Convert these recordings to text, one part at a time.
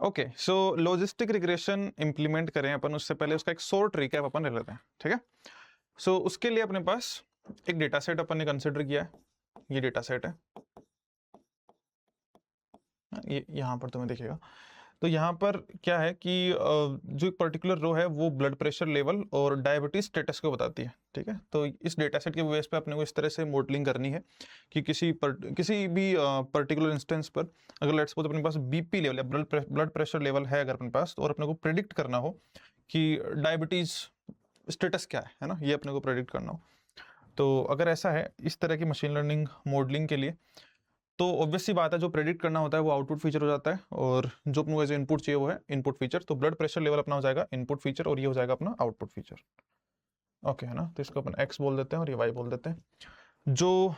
Okay, सो logistic regression implement करें अपन, उससे पहले उसका एक शॉर्ट रिकैप अपन ले लेते हैं, ठीक है। सो उसके लिए अपने पास एक डेटा सेट अपन ने कंसिडर किया है, ये डेटा सेट है, ये यहाँ पर तुम्हें दिखेगा। तो यहाँ पर क्या है कि जो एक पर्टिकुलर रो है वो ब्लड प्रेशर लेवल और डायबिटीज स्टेटस को बताती है, ठीक है। तो इस डेटा सेट के बेस पे अपने को इस तरह से मॉडलिंग करनी है कि किसी भी पर्टिकुलर इंस्टेंस पर अगर लेट्स सपोज अपने पास बीपी लेवल या ब्लड प्रेशर लेवल है अगर अपने पास, तो और अपने को प्रिडिक्ट करना हो कि डायबिटीज स्टेटस क्या है ना, ये अपने को प्रिडिक्ट करना हो। तो अगर ऐसा है इस तरह की मशीन लर्निंग मॉडलिंग के लिए, तो ऑब्वियस सी बात है जो प्रेडिक्ट करना होता है वो आउटपुट फीचर हो जाता है, और जो अपने को एज इनपुट चाहिए वो है इनपुट फीचर। तो ब्लड प्रेशर लेवल अपना हो जाएगा इनपुट फीचर और ये हो जाएगा अपना आउटपुट फीचर, ओके है ना। तो इसको अपन एक्स बोल देते हैं और ये वाई बोल देते हैं। जो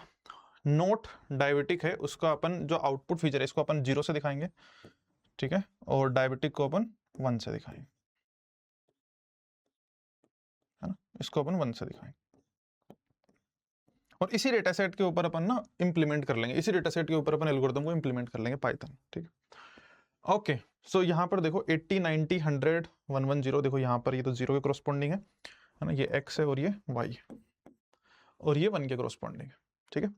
नोट डायबिटिक है उसका अपन जो आउटपुट फीचर है इसको अपन 0 से दिखाएंगे, ठीक है, और डायबिटिक को अपन 1 से दिखाएंगे, है ना, इसको अपन 1 से दिखाएंगे। और इसी डेटा सेट के ऊपर अपन ना इंप्लीमेंट कर लेंगे, इसी डेटा सेट के ऊपर अपन एल्गोरिथम को इंप्लीमेंट कर लेंगे पाइथन, ठीक है। ओके, सो यहाँ पर देखो 80 90 100 110, देखो यहाँ पर ये तो 0 के क्रॉसपोंडिंग है ना, ये x है और ये y है और ये 1 के क्रॉसपोंडिंग है, ठीक है।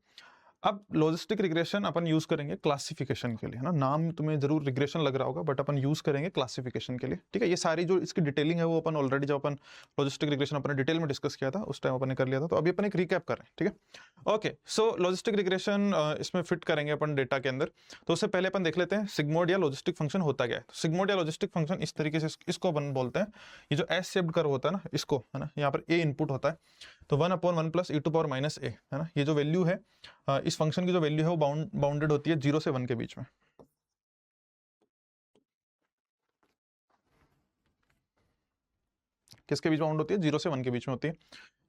अब लॉजिस्टिक रिग्रेशन अपन यूज करेंगे क्लासिफिकेशन के लिए, है ना, नाम तुम्हें जरूर रिग्रेशन लग रहा होगा बट अपन यूज करेंगे क्लासिफिकेशन के लिए, ठीक है। ये सारी जो इसकी डिटेलिंग है वो अपन ऑलरेडी जब अपन लॉजिस्टिक रिग्रेशन अपने डिटेल में डिस्कस किया था उस टाइम अपन ने कर लिया था, तो अभी अपन एक रिकैप कर रहे हैं, ठीक है। ओके, सो लॉजिस्टिक रिग्रेशन इसमें फिट करेंगे अपन डेटा के अंदर। तो उससे पहले अपन देख लेते हैं सिग्मोइड या लॉजिस्टिक फंक्शन होता क्या है। तो सिग्मोइड या लॉजिस्टिक फंक्शन इस तरीके से इसको अपन बोलते हैं, ये जो एस शेप्ड कर्व होता है ना इसको, है ना, यहाँ पर ए इनपुट होता है, तो 1/1 plus e to power minus a, है ना, ये जो वैल्यू है इस फंक्शन की जो वैल्यू है वो बाउंडेड होती है 0 से 1 के बीच में। किसके बीच बाउंड होती है? 0 से 1 के बीच में होती है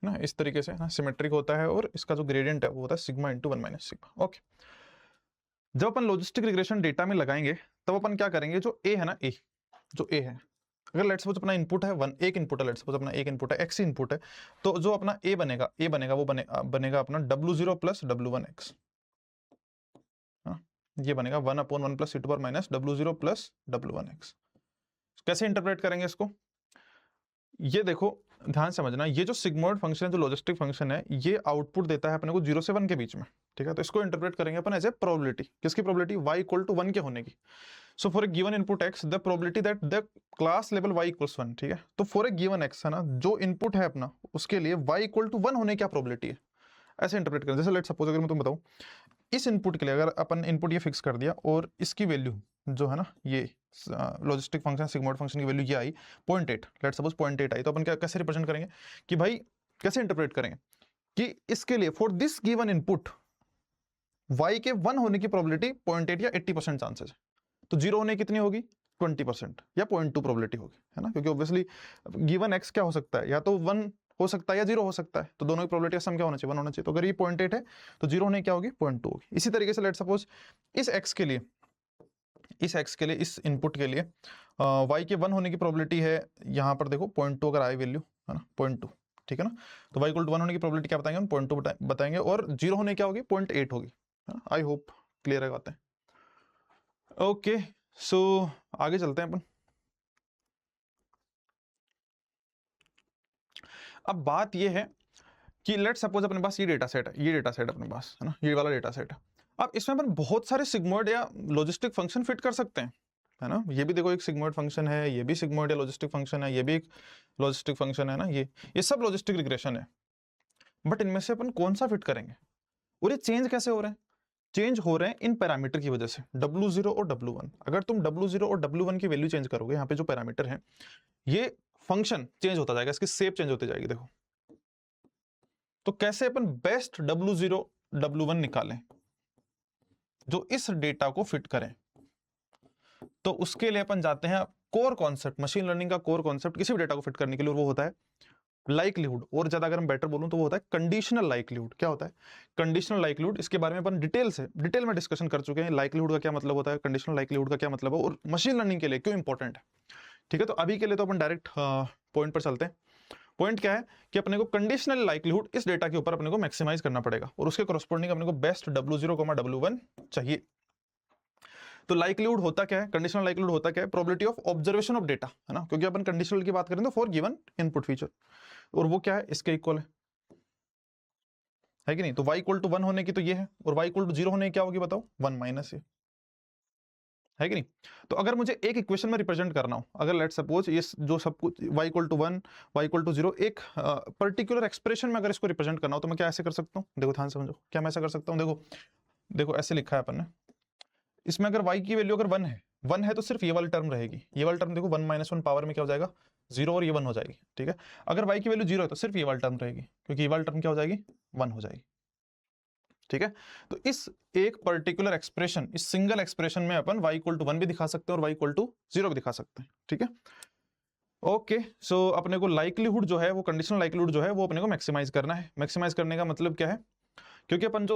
ना, इस तरीके से ना सिमेट्रिक होता है, और इसका जो ग्रेडियंट है वो होता है sigma into 1 minus sigma. Okay, जब अपन लॉजिस्टिक रिग्रेशन डेटा में लगाएंगे तब अपन क्या करेंगे, जो ए है ना, ए जो ए है, अगर लेट्स सपोज अपना इनपुट है 1, एक इनपुट है, लेट्स सपोज अपना एक इनपुट है x इनपुट है, तो जो अपना ए बनेगा वो बनेगा अपना W0 प्लस W1x, ये बनेगा 1/1 plus e to power minus W0 plus W1x। कैसे इंटरप्रेट करेंगे इसको, ये देखो ध्यान समझना, ये जो सिग्मोइड फंक्शन है, जो लॉजिस्टिक फंक्शन है, ये आउटपुट देता है अपने को 0 से 1 के बीच में, ठीक है। तो इसको इंटरप्रेट करेंगे अपन एज ए प्रोबेबिलिटी, किसकी प्रोबेबिलिटी? y इक्वल टू 1 के होने की। So for a given input x the probability that the class level y equals 1, ठीक है। तो फॉर ए गिवन x है ना, जो इनपुट है अपना उसके लिए y इक्वल टू 1 होने की क्या प्रोबेबिलिटी है, ऐसे इंटरप्रेट करें। जैसे लेट्स सपोज अगर मैं तुम बताऊं, इस इनपुट के लिए अगर अपन इनपुट ये फिक्स कर दिया और इसकी वैल्यू जो है ना, ये लॉजिस्टिक फंक्शन सिग्मोइड फंक्शन की वैल्यू ये आई 0.8, लेट्स सपोज 0.8 आई, तो अपन क्या कैसे रिप्रेजेंट करेंगे कि भाई कैसे इंटरप्रेट करेंगे कि इसके लिए for this given input y के 1 होने की प्रोबेबिलिटी 0.8 या 80% चांसेस है, तो 0 होने की कितनी होगी? 20% या 0.2 प्रोबेबिलिटी होगी, है ना, क्योंकि ऑब्वियसली गिवन x क्या हो सकता है, या तो 1 हो सकता है या 0 हो सकता है, तो दोनों की प्रोबेबिलिटी का सम क्या होना चाहिए? 1 होना चाहिए। तो अगर ये 0.8 है तो 0 होने क्या होगी? 0.2 होगी। इसी तरीके से लेट सपोज इस x के लिए, इस इनपुट के लिए y के 1 होने की प्रोबेबिलिटी है, यहाँ पर देखो 0.2 अगर आई वैल्यू, है ना, 0.2, ठीक है ना। तो y इक्वल टू 1 होने की प्रोबेबिलिटी क्या बताएंगे हम? 0.2 बताएंगे, और 0 होने क्या होगी? 0.8 होगी। आई होप क्लियर है बातें। ओके, सो आगे चलते हैं अपन। अब बात ये है कि लेट सपोज अपने पास ये डेटा सेट है, ये डेटा सेट अपने पास, है ना, ये वाला डेटा सेट है। अब इसमें अपन बहुत सारे सिग्मोइड या लॉजिस्टिक फंक्शन फिट कर सकते हैं, है ना। ये भी देखो एक सिग्मोइड फंक्शन है, ये भी सिग्मोइड या लॉजिस्टिक फंक्शन है, ये भी एक लॉजिस्टिक फंक्शन है ना, ये सब लॉजिस्टिक रिग्रेशन है। बट इनमें से अपन कौन सा फिट करेंगे, और ये चेंज कैसे हो रहे हैं? चेंज हो रहे हैं इन पैरामीटर की वजह से, W0 और W1। अगर तुम W0 और W1 की वैल्यू चेंज करोगे, यहाँ पे जो पैरामीटर है, ये फंक्शन चेंज होता जाएगा, इसकी शेप चेंज होती जाएगी। देखो तो कैसे अपन बेस्ट W0 W1 निकालें जो इस डेटा को फिट करें, तो उसके लिए अपन जाते हैं कोर कॉन्सेप्ट, मशीन लर्निंग का कोर कॉन्सेप्ट किसी भी डेटा को फिट करने के लिए, वो होता है लाइक्लीहुड, और ज्यादा अगर हम बेटर बोलूं तो वो होता है कंडीशनल लाइक्लीहुड। क्या होता है कंडीशनल लाइक्लीहुड? इसके बारे में अपन डिटेल में डिस्कशन कर चुके हैं, लाइक्लीहुड का क्या मतलब होता है, कंडीशनल लाइक्लीहुड का क्या मतलब है, और मशीन लर्निंग के लिए क्यों इंपॉर्टेंट है, ठीक है। तो अभी के लिए तो अपन डायरेक्ट पॉइंट पर चलते हैं। पॉइंट क्या है कि अपने को कंडीशनल लाइक्लीहुड इस डेटा के ऊपर अपने को मैक्सिमाइज करना पड़ेगा, और उसके कॉरस्पॉन्डिंग अपने को बेस्ट W0, W1 चाहिए। तो लाइक्लीहुड होता क्या है, कंडीशनल लाइक्लीहुड होता क्या है, probability of observation of data, है ना, क्योंकि अपन कंडीशनल की बात करें तो फॉर गिवन इनपुट फीचर, और वो क्या है, इसके इक्वल है कि नहीं। तो y इक्वल टू 1 होने की तो ये है, और y इक्वल टू 0 होने की क्या होगी बताओ, 1 माइनस ये, है कि नहीं। तो अगर मुझे एक इक्वेशन में रिप्रेजेंट करना हो, अगर लेट सपोज ये जो सब कुछ y equal to 1 y equal to 0 एक पर्टिकुलर एक्सप्रेशन में अगर इसको रिप्रेजेंट करना हो, तो मैं क्या ऐसे कर सकता हूँ, देखो ध्यान से समझो, क्या मैं ऐसा कर सकता हूँ, देखो देखो ऐसे लिखा है अपन ने, इसमें अगर y की वैल्यू अगर 1 है तो सिर्फ ये वाली टर्म रहेगी, ये वाली टर्म देखो 1 - 1 पावर में क्या हो जाएगा 0, और ये 1 हो जाएगी, ठीक है। अगर y की वैल्यू 0 है तो सिर्फ ये वाली टर्म रहेगी, क्योंकि ये वाली टर्म क्या हो जाएगी 1 हो जाएगी, ठीक है। तो इस एक पर्टिकुलर एक्सप्रेशन, इस सिंगल एक्सप्रेशन में अपन y इक्वल टू 1 भी दिखा सकते हैं और y इक्वल टू 0 भी दिखा सकते हैं, ठीक है। ओके, सो अपने को लाइक्लीहुड जो है वो, कंडीशनल लाइक्लीहुड जो है वो अपने को मैक्सिमाइज करना है। मैक्सिमाइज करने का मतलब क्या है, क्योंकि अपन जो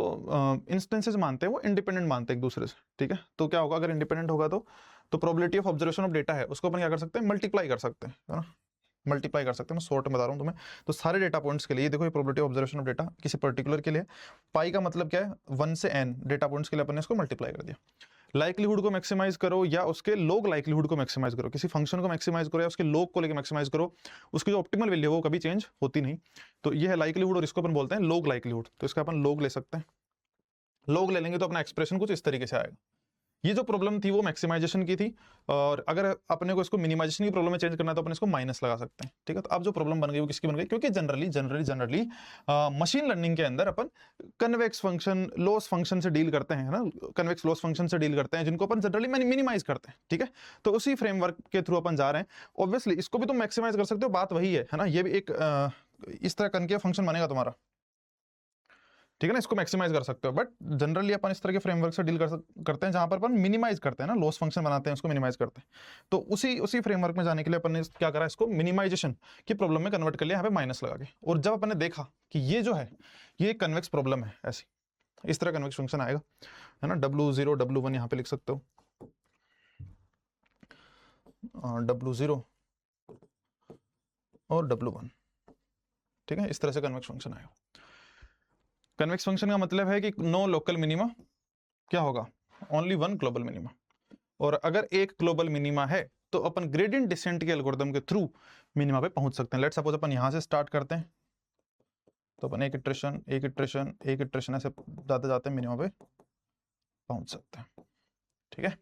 इंस्टेंसेस मानते हैं वो इंडिपेंडेंट मानते हैं एक दूसरे से, ठीक है। तो क्या होगा, अगर इंडिपेंडेंट होगा तो probability of observation of data है उसको अपन क्या कर सकते हैं, मल्टीप्लाई कर सकते हैं, है ना, मल्टीप्लाई कर सकते हैं। मैं शॉर्ट में बता रहा हूँ तुम्हें, तो सारे डेटा पॉइंट्स के लिए ये देखो, ये probability of observation of data किसी पर्टिकुलर के लिए, पाई का मतलब क्या है 1 से n डेटा पॉइंट्स के लिए अपन ने इसको मल्टीप्लाई कर दिया। लाइक्लीहुड को मैक्सिमाइज करो या उसके लोग लाइक्लीहुड को मैक्सिमाइज करो, किसी फंक्शन को मैक्सिमाइज करो या उसके लोग को लेकर मैक्सिमाइज करो, उसकी जो ऑप्टिमल वैल्यू है वो कभी चेंज होती नहीं। तो ये है लाइक्लीहुड, और इसको अपन बोलते हैं लोग लाइक्लीहुड। तो इसका अपन लोग ले सकते हैं, लोग ले लेंगे तो अपना एक्सप्रेशन कुछ इस तरीके से आएगा। ये जो प्रॉब्लम थी वो मैक्सिमाइजेशन की थी, और अगर अपने को इसको मिनिमाइजेशन की प्रॉब्लम में चेंज करना है तो अपन इसको माइनस लगा सकते हैं, ठीक है। तो अब जो प्रॉब्लम बन गई वो किसकी बन गई, क्योंकि जनरली मशीन लर्निंग के अंदर अपन कन्वेक्स फंक्शन, लॉस फंक्शन से डील करते हैं, है ना, कन्वेक्स लॉस फंक्शन से डील करते हैं, जिनको अपन जनरली मिनिमाइज करते हैं, ठीक है। तो उसी फ्रेमवर्क के थ्रू अपन जा रहे हैं। ऑब्वियसली इसको भी तुम मैक्सिमाइज कर सकते हो, बात वही है ना, ये भी एक इस तरह कनकेव फंक्शन बनेगा तुम्हारा, ठीक है ना, इसको मैक्सिमाइज कर सकते हो। बट जनरली अपन इस तरह के फ्रेमवर्क से डील करते हैं जहां पर अपन मिनिमाइज करते हैं ना, लॉस फंक्शन बनाते हैं उसको मिनिमाइज करते हैं। तो उसी फ्रेमवर्क में जाने के लिए अपन ने क्या करा, इसको मिनिमाइजेशन की प्रॉब्लम में कन्वर्ट कर लिया, यहाँ पे माइनस लगा के। और जब अपन ने देखा कि ये जो है ये कन्वेक्स प्रॉब्लम है, ऐसी इस तरह कन्वेक्स फंक्शन आएगा, है ना, W0 W1 यहाँ पे लिख सकते हो, W0 और W1, ठीक है, इस तरह से कन्वेक्स फंक्शन आएगा। कन्वेक्स फंक्शन का मतलब है कि नो लोकल मिनिमा, क्या होगा, ओनली 1 ग्लोबल मिनिमा। और अगर एक ग्लोबल मिनिमा है तो अपन ग्रेडियंट डिसेंट के एल्गोरिथम के थ्रू मिनिमा पे पहुंच सकते हैं। लेट्स सपोज अपन यहां से स्टार्ट करते हैं, तो अपन एक इटरेशन ऐसे जाते जाते मिनिमा पे पहुंच सकते हैं, ठीक है।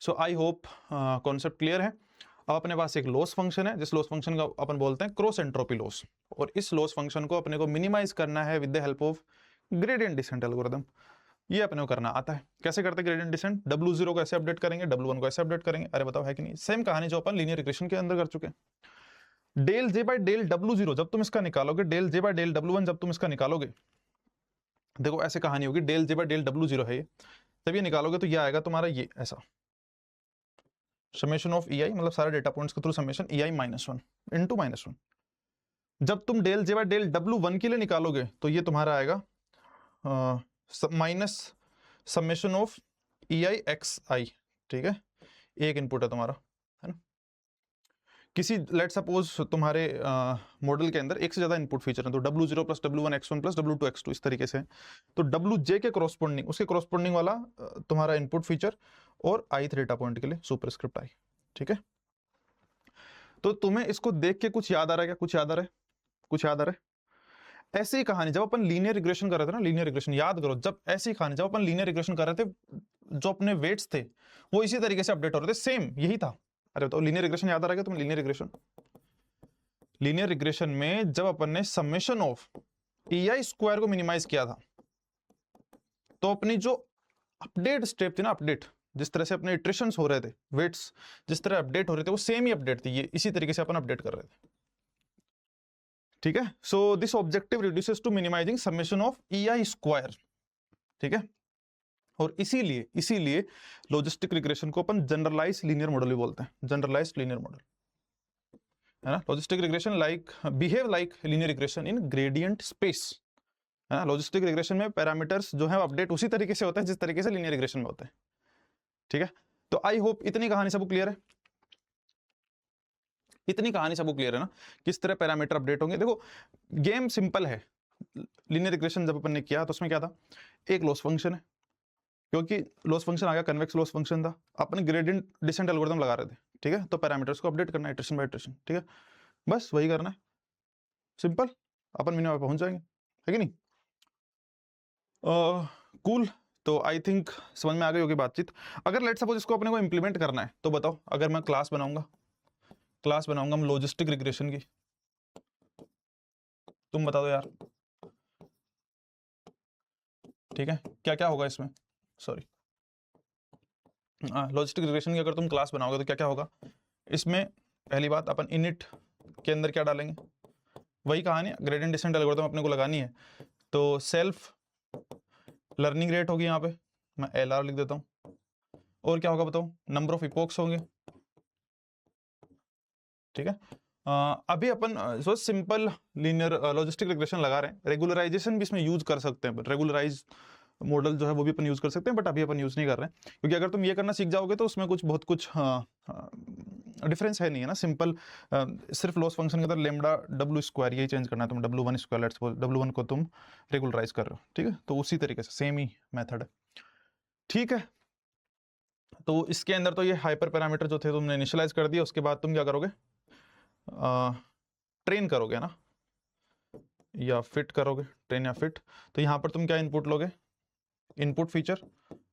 So I hope concept clear है। अब अपने पास एक लॉस फंक्शन है, जिस लॉस फंक्शन का अपन बोलते हैं क्रॉस एंट्रोपी लॉस, और इस लॉस फंक्शन को अपने को मिनिमाइज करना है with the help of gradient descent algorithm. ये अपने को करना आता है। कैसे करते हैं ग्रेडियंट डिसेंट, W0 को ऐसे अपडेट करेंगे, W1 को ऐसे अपडेट करेंगे। अरे बताओ है कि नहीं, सेम कहानी जो अपन लीनियर रिग्रेशन के अंदर कर चुके हैं। Del J bye del W0 जब तुम इसका निकालोगे, del J bye del W1 जब तुम इसका निकालोगे, देखो ऐसे कहानी होगी, del J bye del W0 है ये, जब ये निकालोगे तो ये आएगा तुम्हारा ये ऐसा, समेशन ऑफ EI, मतलब सारे डेटा पॉइंट्स के थ्रू समेशन EI -1 इंटू -1। जब तुम del J bye del W1 के लिए निकालोगे तो ये तुम्हारा आएगा minus summation of EI XI, ठीक है, एक इनपुट है तुम्हारा, है ना। किसी लेट सपोज तुम्हारे मॉडल के अंदर एक से ज्यादा इनपुट फीचर है, तो W0 + W1 X1 + W2 X2 इस तरीके से, तो WJ के कॉरस्पॉन्डिंग, उसके कॉरस्पॉन्डिंग वाला तुम्हारा इनपुट फीचर और ith डेटा पॉइंट के लिए सुपरस्क्रिप्ट I, ठीक है। तो तुम्हें इसको देख के कुछ याद आ रहा है क्या, कुछ याद आ रहा है, कुछ याद आ रहा है। ऐसी कहानी जब अपन लीनियर रिग्रेशन कर रहे थे ना, लीनियर रिग्रेशन याद करो, जब ऐसी कहानी जब अपन लीनियर रिग्रेशन कर रहे थे, जो अपने वेट्स थे वो इसी तरीके से अपडेट हो रहे थे, सेम यही था। अरे तो लीनियर रिग्रेशन याद आ रहा है क्या तुम्हें, लीनियर रिग्रेशन में जब अपन ने समेशन ऑफ EI स्क्वायर को मिनिमाइज किया था, तो अपनी जो अपडेट स्टेप थी ना, अपडेट जिस तरह से अपने इटरेशंस हो रहे थे, वेट्स जिस तरह अपडेट हो रहे थे वो सेम ही अपडेट थी, ये इसी तरीके से अपन अपडेट कर रहे थे, ठीक है। So this objective reduces to minimising summation of EI square, ठीक है। और इसीलिए लॉजिस्टिक रिग्रेशन को अपन जनरलाइज लीनियर मॉडल भी बोलते हैं, जनरलाइज लीनियर मॉडल, है ना। Logistic regression behave like linear regression in gradient space, है ना। लॉजिस्टिक रिग्रेशन में पैरामीटर्स जो है अपडेट उसी तरीके से होता है जिस तरीके से लीनियर रिग्रेशन में होता है, ठीक है। तो आई होप इतनी कहानी सबको क्लियर है, इतनी कहानी सबको क्लियर है ना, किस तरह पैरामीटर अपडेट होंगे। देखो गेम सिंपल है, लीनियर रिग्रेशन जब अपन ने किया तो उसमें क्या था, एक लॉस फंक्शन है, क्योंकि लॉस फंक्शन आ गया, कन्वेक्स लॉस फंक्शन था, अपने ग्रेडियंट डिसेंट एल्गोरिथम लगा रहे थे, ठीक है, तो पैरामीटर्स को अपडेट करना है इटरेशन बाय इटरेशन, ठीक है, बस वही करना है, सिंपल, अपन मिनिमम पे पहुंच जाएंगे, है कि नहीं। कूल, तो आई थिंक समझ में आ गई होगी बातचीत। अगर लेट सपोज इसको अपने को इम्प्लीमेंट करना है तो बताओ, अगर मैं क्लास बनाऊंगा हम लॉजिस्टिक रिग्रेशन की, तुम बता दो यार, ठीक है, क्या क्या होगा इसमें, सॉरी, लॉजिस्टिक रिग्रेशन की अगर तुम क्लास बनाओगे तो क्या क्या होगा इसमें। पहली बात, अपन इनिट के अंदर क्या डालेंगे, वही कहानी, ग्रेडियंट डिसेंट एल्गोरिथम अपने को लगानी है, तो सेल्फ लर्निंग रेट होगी, यहाँ पे मैं LR लिख देता हूँ, और क्या होगा बताओ, नंबर ऑफ इपोक्स होंगे, ठीक है। अभी अपन so simple linear logistic regression लगा रहे हैं, रेगुलराइजेशन भी इसमें यूज कर सकते हैं, रेगुलराइज मॉडल जो है वो भी अपन यूज कर सकते हैं, बट अभी अपन यूज नहीं कर रहे हैं, क्योंकि अगर तुम ये करना सीख जाओगे तो उसमें बहुत कुछ डिफरेंस है नहीं है ना, सिंपल सिर्फ लॉस फंक्शन के अंदर लेमडा डब्ल्यू स्क्वायर यही चेंज करना है, तुम W1 square, let's suppose W1 को तुम रेगुलराइज कर रहे हो, ठीक है, तो उसी तरीके से सेम ही मेथड है, ठीक है। तो इसके अंदर तो ये हाइपर पैरामीटर जो थे तुमने इनिशियलाइज कर दिया, उसके बाद तुम क्या करोगे, ट्रेन करोगे ना, या फिट करोगे, ट्रेन या फिट, तो यहाँ पर तुम क्या इनपुट लोगे, इनपुट फीचर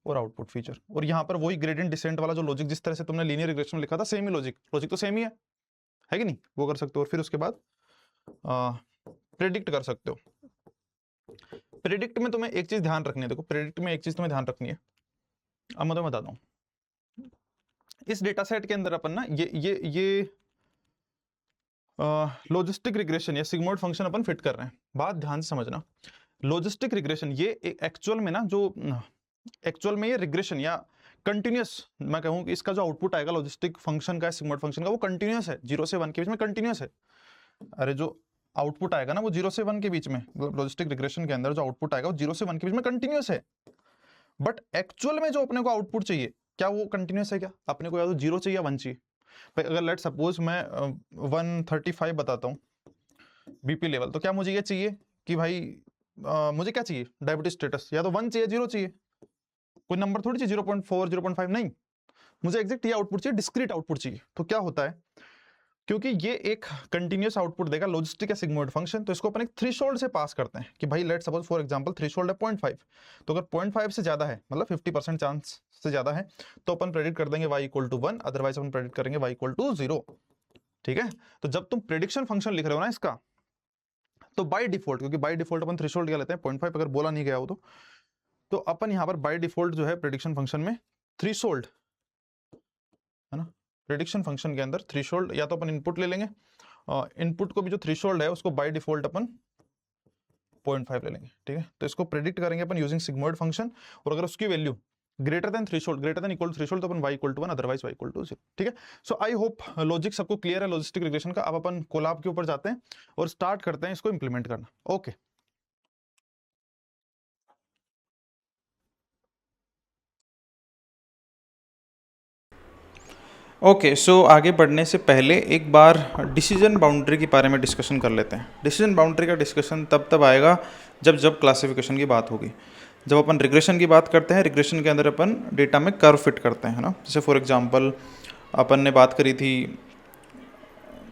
और आउटपुट फीचर, और यहाँ पर वही ग्रेडियंट डिसेंट वाला जो लॉजिक जिस तरह से तुमने लीनियर रिग्रेशन में लिखा था, सेम ही लॉजिक तो सेम ही है कि नहीं, वो कर सकते हो, और फिर उसके बाद प्रेडिक्ट कर सकते हो। प्रेडिक्ट में तुम्हें एक चीज ध्यान रखनी है, देखो प्रेडिक्ट में एक चीज तुम्हें ध्यान रखनी है, अब मैं तुम्हें बताता हूँ, इस डेटा सेट के अंदर अपन ना ये लॉजिस्टिक रिग्रेशन या सिग्मोइड फंक्शन अपन फिट कर रहे हैं, बात ध्यान से समझना, लॉजिस्टिक रिग्रेशन ये एक्चुअल में ना, जो एक्चुअल में ये रिग्रेशन या कंटिन्यूस, मैं कहूँ कि इसका जो आउटपुट आएगा लॉजिस्टिक फंक्शन का, सिग्मोइड फंक्शन का, वो कंटिन्यूस है, 0 से 1 के बीच में कंटिन्यूस है, अरे जो आउटपुट आएगा ना वो 0 से 1 के बीच में, लॉजिस्टिक रिग्रेशन के अंदर जो आउटपुट आएगा वो 0 से 1 के बीच में कंटिन्यूस है, बट एक्चुअल में जो अपने को आउटपुट चाहिए, क्या वो कंटिन्यूस है, क्या अपने को या तो 0 चाहिए या 1 चाहिए। भाई अगर लेट सपोज मैं 135 बताता हूँ बीपी लेवल, तो क्या मुझे ये चाहिए कि भाई मुझे क्या चाहिए, डायबिटीज स्टेटस, या तो 1 चाहिए 0 चाहिए, कोई नंबर थोड़ी चाहिए 0.4 0.5 नहीं, मुझे एग्जैक्ट ये आउटपुट चाहिए, डिस्क्रीट आउटपुट चाहिए। तो क्या होता है, क्योंकि ये एक कंटिन्यूस आउटपुट देगा लॉजिस्टिक या सिग्मोइड फंक्शन, तो इसको अपन एक थ्रेशोल्ड से पास करते हैं कि भाई let suppose for example threshold है 0.5, तो अगर 0.5 से ज्यादा है, मतलब 50% चांस से ज्यादा है, तो अपन प्रेडिक्ट कर देंगे y इक्वल टू 1, अदरवाइज अपन प्रेडिक्ट करेंगे y इक्वल टू 0, ठीक है। तो जब तुम प्रेडिक्शन फंक्शन लिख रहे हो ना इसका, तो बाय डिफॉल्ट, क्योंकि बाय डिफॉल्ट अपन थ्रेशोल्ड क्या लेते हैं 0.5, अगर बोला नहीं गया हो तो अपन यहाँ पर बाय डिफॉल्ट जो है प्रेडिक्शन फंक्शन में थ्रेशोल्ड है ना, प्रेडिक्शन फंक्शन के अंदर थ्रेशोल्ड, या तो अपन इनपुट ले लेंगे, इनपुट को भी जो थ्रेशोल्ड है उसको बाय डिफॉल्ट अपन 0.5 ले लेंगे, ठीक है। तो इसको प्रेडिक्ट करेंगे अपन यूजिंग सिग्मोइड फंक्शन, और अगर उसकी value greater than threshold, greater than equal to threshold, तो अपन y equal to 1, otherwise y equal to 0, ठीक है। सो आई होप लॉजिक सबको क्लियर है लॉजिस्टिक रिग्रेशन का। अब अपन कोलाब के ऊपर जाते हैं और स्टार्ट करते हैं इसको इंप्लीमेंट करना, ओके। ओके, सो आगे बढ़ने से पहले एक बार डिसीजन बाउंड्री के बारे में डिस्कशन कर लेते हैं। डिसीजन बाउंड्री का डिस्कशन तब आएगा जब क्लासिफिकेशन की बात होगी। जब अपन रिग्रेशन की बात करते हैं, रिग्रेशन के अंदर अपन डेटा में कर्व फिट करते हैं, है ना। जैसे फॉर एग्जांपल अपन ने बात करी थी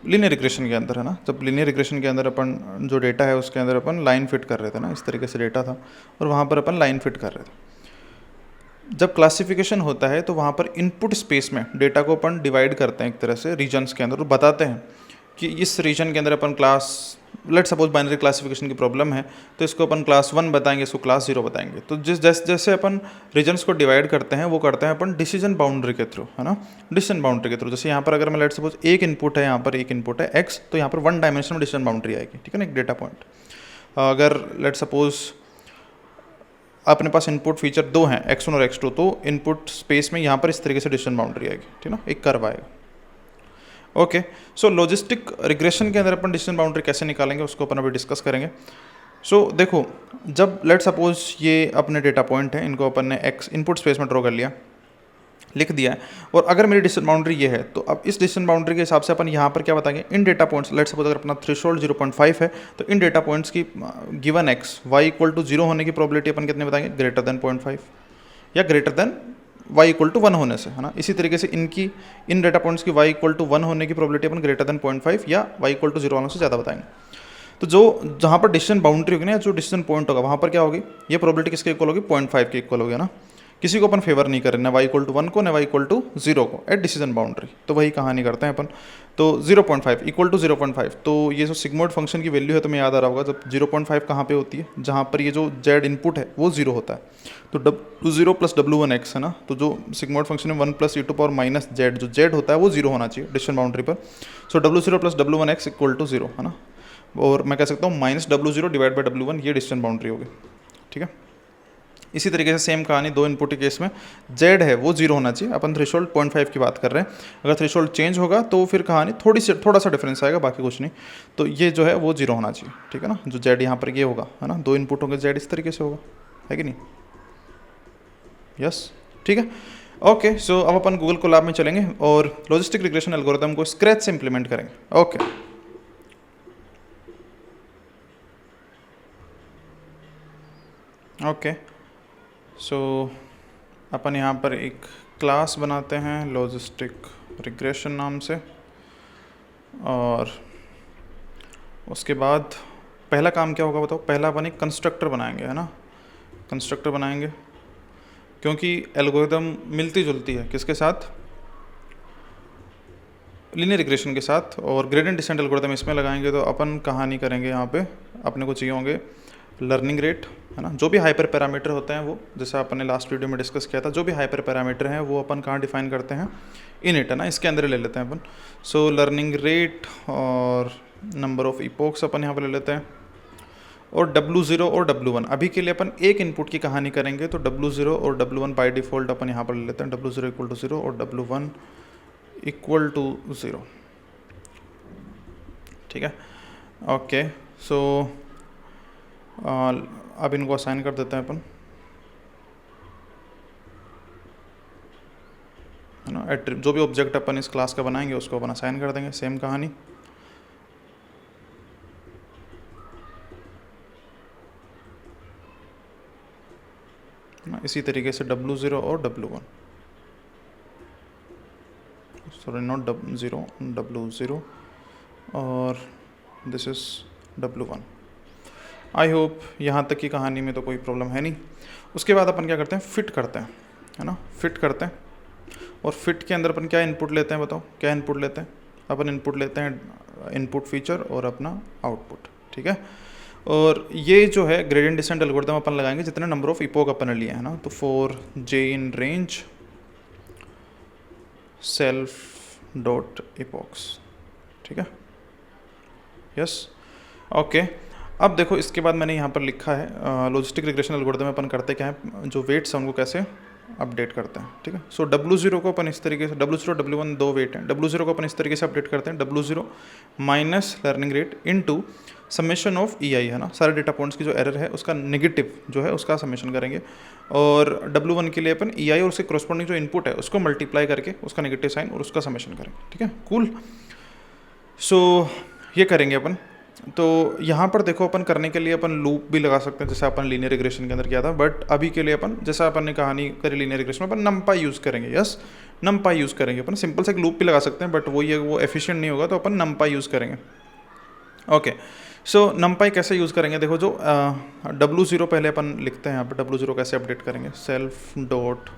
लीनियर रिग्रेशन के अंदर, है ना। जब लीनियर रिग्रेशन के अंदर अपन जो डेटा है उसके अंदर अपन लाइन फिट कर रहे थे ना, इस तरीके से डेटा था और वहाँ पर अपन लाइन फिट कर रहे थे। जब क्लासिफिकेशन होता है तो वहाँ पर इनपुट स्पेस में डेटा को अपन डिवाइड करते हैं एक तरह से रीजन्स के अंदर, और बताते हैं कि इस रीजन के अंदर अपन class, let suppose binary classification की प्रॉब्लम है तो इसको अपन क्लास 1 बताएंगे, इसको क्लास 0 बताएंगे। तो जैसे अपन रीजन्स को डिवाइड करते हैं वो करते हैं अपन डिसीजन बाउंड्री के थ्रू, है ना, डिसीजन बाउंड्री के थ्रू। जैसे यहाँ पर अगर मैं लेट सपोज एक इनपुट है, यहाँ पर एक इनपुट है x, तो यहाँ पर 1 डायमेंशन में डिसीजन बाउंड्री आएगी, ठीक है ना, एक डेटा पॉइंट। अगर लेट सपोज अपने पास इनपुट फीचर 2 हैं, x1 और x2, तो इनपुट स्पेस में यहाँ पर इस तरीके से डिसीजन बाउंड्री आएगी, ठीक ना, एक कर्व आएगा। ओके, सो लॉजिस्टिक रिग्रेशन के अंदर अपन डिसीजन बाउंड्री कैसे निकालेंगे उसको अपन अभी डिस्कस करेंगे। सो देखो, जब लेट सपोज ये अपने डेटा पॉइंट है, इनको अपन ने x इनपुट स्पेस में ड्रॉ कर लिया, लिख दिया है, और अगर मेरी डिसीजन बाउंड्री ये है, तो अब इस डिसीजन बाउंड्री के हिसाब से अपन यहाँ पर क्या बताएंगे, इन डेटा पॉइंट्स, लेट सपोज अगर अपना थ्रेशोल्ड 0.5 है, तो इन डेटा पॉइंट्स की given x y equal to 0 होने की प्रोबेबिलिटी अपन कितने बताएंगे, ग्रेटर देन 0.5। या greater than y equal to 1 होने से, है ना। इसी तरीके से इन डेटा पॉइंट्स की y इक्वल टू 1 होने की प्रोबेबिलिटी अपन ग्रेटर देन 0.5 या y इक्वल टू 0 होने से ज़्यादा बताएंगे। तो जहाँ पर डिसीजन बाउंड्री होगी ना, जो डिसीजन पॉइंट होगा वहाँ पर क्या होगी, ये प्रोबेबिलिटी किसके इक्वल होगी, 0.5 के इक्वल होगी, ना। किसी को अपन फेवर नहीं करें, ना y इक्वल टू 1 को, ना y इक्वल टू 0 को एट डिसीजन बाउंड्री। तो वही कहानी करते हैं अपन। तो 0.5 इक्वल टू 0.5, तो ये जो सिग्मोइड फंक्शन की वैल्यू है तुम्हें याद आ रहा होगा, जब 0.5 कहाँ पे होती है, जहाँ पर ये जो z इनपुट है वो 0 होता है। तो W0 प्लस W1x है ना, तो जो सिग्मोइड फंक्शन है 1 plus e to power minus z, जो z होता है वो 0 होना चाहिए डिसीजन बाउंड्री पर। सो W0 plus W1x equal to 0, है ना। और मैं कह सकता हूँ minus W0 divide by W1, ये डिसीजन बाउंड्री होगी, ठीक है। इसी तरीके से सेम कहानी दो इनपुट के केस में, z है वो 0 होना चाहिए। अपन थ्रेशोल्ड 0.5 की बात कर रहे हैं, अगर थ्रेशोल्ड चेंज होगा तो फिर कहानी थोड़ा सा डिफरेंस आएगा, बाकी कुछ नहीं। तो ये जो है वो 0 होना चाहिए, ठीक है ना। जो z यहाँ पर ये होगा, है ना, दो इनपुट होंगे, z इस तरीके से होगा, है कि नहीं, यस, ठीक है। ओके, सो अब अपन गूगल कोलैब में चलेंगे और लॉजिस्टिक रिग्रेशन एल्गोरिथम को स्क्रैच से इंप्लीमेंट करेंगे। ओके, ओके, सो अपन यहाँ पर एक क्लास बनाते हैं लॉजिस्टिक रिग्रेशन नाम से, और उसके बाद पहला काम क्या होगा बताओ, पहला अपन एक कंस्ट्रक्टर बनाएंगे, है ना। कंस्ट्रक्टर बनाएंगे क्योंकि एल्गोरिथम मिलती जुलती है किसके साथ, लीनियर रिग्रेशन के साथ, और ग्रेडियंट डिसेंट एल्गोरिथम इसमें लगाएंगे। तो अपन कहानी करेंगे यहाँ पे, अपने को चाहिए होंगे लर्निंग रेट, है ना। जो भी हाइपर पैरामीटर होते हैं वो, जैसा अपन ने लास्ट वीडियो में डिस्कस किया था, जो भी हाइपर पैरामीटर हैं वो अपन कहाँ डिफाइन करते हैं, इनिट, है ना, इसके अंदर ले लेते हैं अपन। सो लर्निंग रेट और नंबर ऑफ इपोक्स अपन यहाँ पर ले लेते हैं, और W0 और W1 अभी के लिए अपन एक इनपुट की कहानी करेंगे। तो W0 और W1 बाय डिफ़ॉल्ट अपन यहाँ पर ले लेते हैं, W0 इक्वल टू 0 और W1 इक्वल टू 0, ठीक है। ओके, सो अब इनको असाइन कर देते हैं अपन, है ना। जो भी ऑब्जेक्ट अपन इस क्लास का बनाएंगे उसको अपन असाइन कर देंगे, सेम कहानी। इसी तरीके से W0 और W1, sorry not W0, W0 और this is W1। I hope यहाँ तक की कहानी में तो कोई प्रॉब्लम है नहीं। उसके बाद अपन क्या करते हैं, फिट करते हैं, है ना, फिट करते हैं। और फिट के अंदर अपन क्या इनपुट लेते हैं बताओ, क्या इनपुट लेते हैं, अपन इनपुट लेते हैं इनपुट फीचर और अपना आउटपुट, ठीक है। और ये जो है ग्रेडियंट डिसेंट एल्गोरिथम अपन लगाएंगे जितने नंबर ऑफ इपोक अपन ने लिए हैं ना, तो for j in range self dot epochs, ठीक है, यस, ओके। अब देखो इसके बाद मैंने यहाँ पर लिखा है लॉजिस्टिक रिग्रेशन एल्गोरिथम में अपन करते क्या है, जो वेट्स हैं उनको कैसे अपडेट करते हैं, ठीक है। सो W0 को अपन इस तरीके से, W0 W1 दो वेट हैं, W0 को अपन इस तरीके से अपडेट करते हैं, W0 minus learning rate into summation of EI, है ना, सारे डेटा पॉइंट्स की जो एरर है उसका नेगेटिव जो है उसका समेशन करेंगे। और W1 के लिए अपन EI और उसके करस्पॉन्डिंग जो इनपुट है उसको मल्टीप्लाई करके उसका नेगेटिव साइन और उसका समेशन करेंगे, ठीक है, कूल। सो ये करेंगे अपन। तो यहाँ पर देखो अपन करने के लिए अपन लूप भी लगा सकते हैं, जैसे अपन लीनियर रिग्रेशन के अंदर किया था, बट अभी के लिए अपन जैसा अपन ने कहानी करी लीनियर रिग्रेशन में, अपन नमपाई यूज़ करेंगे, यस, नमपाई यूज़ करेंगे। अपन सिंपल से एक लूप भी लगा सकते हैं, बट वो एफिशिएंट नहीं होगा, तो अपन नमपाई यूज़ करेंगे। ओके, सो नमपाई कैसे यूज़ करेंगे, देखो जो W0 पहले अपन लिखते हैं यहाँ पर, W0 कैसे अपडेट करेंगे, self dot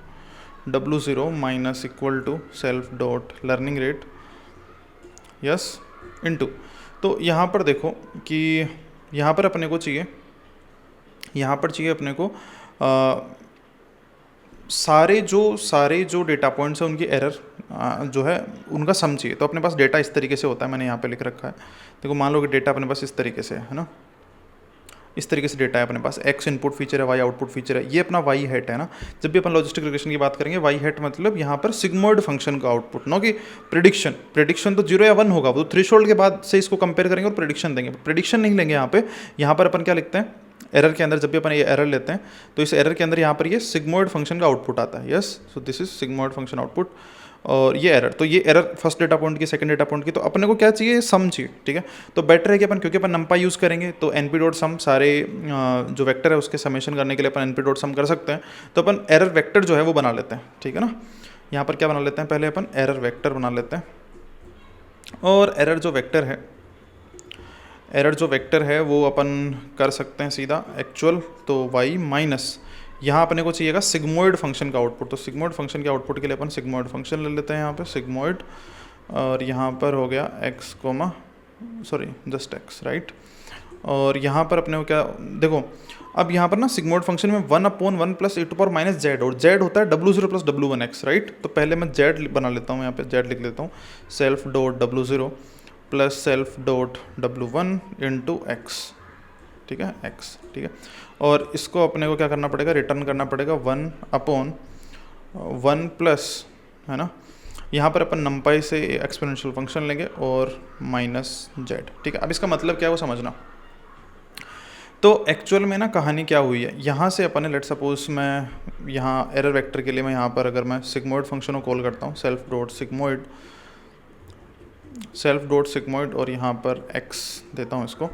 W0 minus equal to self dot learning rate, yes, into. तो यहाँ पर देखो कि यहाँ पर अपने को चाहिए, यहाँ पर चाहिए अपने को सारे जो डेटा पॉइंट्स हैं उनकी एरर जो है उनका सम चाहिए। तो अपने पास डेटा इस तरीके से होता है, मैंने यहाँ पे लिख रखा है, देखो मान लो कि डेटा अपने पास इस तरीके से है ना, इस तरीके से डेटा है अपने पास, x इनपुट फीचर है, y आउटपुट फीचर है, ये अपना y हैट है ना। जब भी अपन लॉजिस्टिक रिग्रेशन की बात करेंगे, y हैट मतलब यहाँ पर सिग्मोइड फंक्शन का आउटपुट, नो कि प्रेडिक्शन तो 0 या 1 होगा, वो थ्रेशोल्ड के बाद से इसको कंपेयर करेंगे और प्रेडिक्शन देंगे। प्रेडिक्शन नहीं लेंगे यहाँ पर अपन क्या लिखते हैं, एरर के अंदर जब भी अपन ये एरर लेते हैं तो इस एरर के अंदर यहाँ पर ये सिग्मोइड फंक्शन का आउटपुट आता है, yes, so this is sigmoid function output. और ये एरर, तो ये एरर फर्स्ट डेटा पॉइंट की, सेकंड डेटा पॉइंट की, तो अपने को क्या चाहिए, सम चाहिए, ठीक है। तो बेटर है कि अपन, क्योंकि अपन नंपाई यूज़ करेंगे तो np डॉट सम, सारे जो वेक्टर है उसके समेशन करने के लिए अपन np डॉट सम कर सकते हैं। तो अपन एरर वेक्टर जो है वो बना लेते हैं, ठीक है ना। यहाँ पर क्या बना लेते हैं, पहले अपन एरर वेक्टर बना लेते हैं। और एरर जो वेक्टर है वो अपन कर सकते हैं सीधा एक्चुअल, तो y माइनस, यहाँ अपने को चाहिएगा सिग्मोइड फंक्शन का आउटपुट। तो सिग्मोइड फंक्शन के आउटपुट के लिए अपन सिग्मोइड फंक्शन ले लेते हैं यहाँ पे, सिग्मोइड, और यहाँ पर हो गया x comma, sorry just x, right. और यहाँ पर अपने को क्या, देखो अब यहाँ पर ना सिग्मोइड फंक्शन में 1/1 plus e to power minus z, और जेड होता है w0 प्लस w1x, राइट। तो पहले मैं जेड बना लेता हूँ, यहाँ पे जेड लिख लेता हूँ, self dot w0 plus self dot w1 into x, ठीक है, x, ठीक है। और इसको अपने को क्या करना पड़ेगा, रिटर्न करना पड़ेगा 1/1 प्लस, है ना, यहाँ पर अपन नंपाई से एक्सपोनेंशियल फंक्शन लेंगे और माइनस जेड, ठीक है। अब इसका मतलब क्या है वो समझना। तो एक्चुअल में ना कहानी क्या हुई है, यहाँ से अपन ने, लेट सपोज मैं यहाँ एरर वेक्टर के लिए मैं यहाँ पर अगर मैं सिग्मोइड फंक्शन को कॉल करता हूँ, सेल्फ डॉट सिग्मोइड और यहाँ पर x देता हूँ इसको,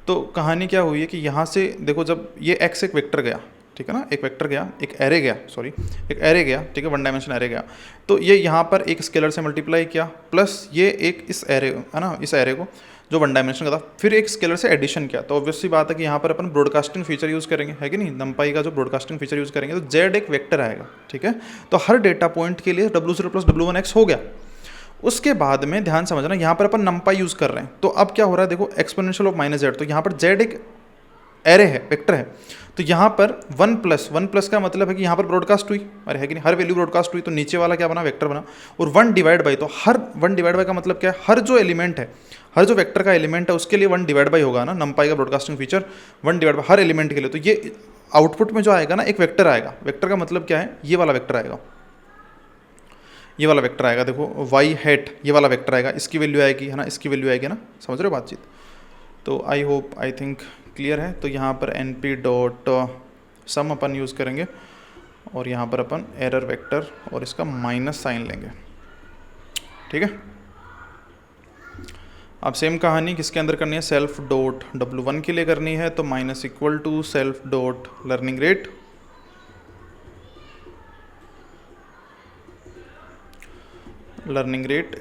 तो कहानी क्या हुई है कि यहाँ से देखो, जब ये x एक वेक्टर गया, ठीक है ना, एक वेक्टर गया, एक एरे गया, सॉरी एक एरे गया, ठीक है, वन डायमेंशन एरे गया, तो ये यहाँ पर एक स्केलर से मल्टीप्लाई किया, प्लस ये एक इस एरे, है ना, इस एरे को जो वन डायमेंशन का था, फिर एक स्केलर से एडिशन किया। तो ऑब्वियसली बात है कि यहाँ पर अपन ब्रॉडकास्टिंग फीचर यूज़ करेंगे, है कि नहीं, नंपाई का जो ब्रॉडकास्टिंग फीचर यूज़ करेंगे, तो z एक वेक्टर आएगा, ठीक है। तो हर डेटा पॉइंट के लिए w0 प्लस w1x हो गया। उसके बाद में ध्यान समझना, यहाँ पर अपन नंपाई यूज़ कर रहे हैं, तो अब क्या हो रहा है, देखो एक्सपोनेंशियल ऑफ माइनस जेड, तो यहाँ पर z एक एरे है, वेक्टर है, तो यहाँ पर 1 प्लस का मतलब है कि यहाँ पर ब्रॉडकास्ट हुई, अरे है कि नहीं, हर वैल्यू ब्रॉडकास्ट हुई, तो नीचे वाला क्या बना, वेक्टर बना, और 1 डिवाइड बाई, तो हर 1 डिवाइड बाई का मतलब क्या है, हर जो एलिमेंट है, हर जो वेक्टर का एलिमेंट है उसके लिए 1 डिवाइड बाई होगा ना, नंपाई का broadcasting feature 1 divide by her element के लिए। तो ये आउटपुट में जो आएगा ना, एक वेक्टर आएगा, वेक्टर का मतलब क्या है, ये वाला वेक्टर आएगा, ये वाला वेक्टर आएगा, देखो y हैट, ये वाला वेक्टर आएगा, इसकी वैल्यू आएगी, है ना, इसकी वैल्यू आएगी ना, समझ रहे हो बातचीत। तो आई थिंक क्लियर है। तो यहाँ पर np डॉट सम अपन यूज़ करेंगे, और यहाँ पर अपन एरर वेक्टर और इसका माइनस साइन लेंगे, ठीक है। अब सेम कहानी किसके अंदर करनी है, सेल्फ डॉट w1 के लिए करनी है, तो minus equal to self dot learning rate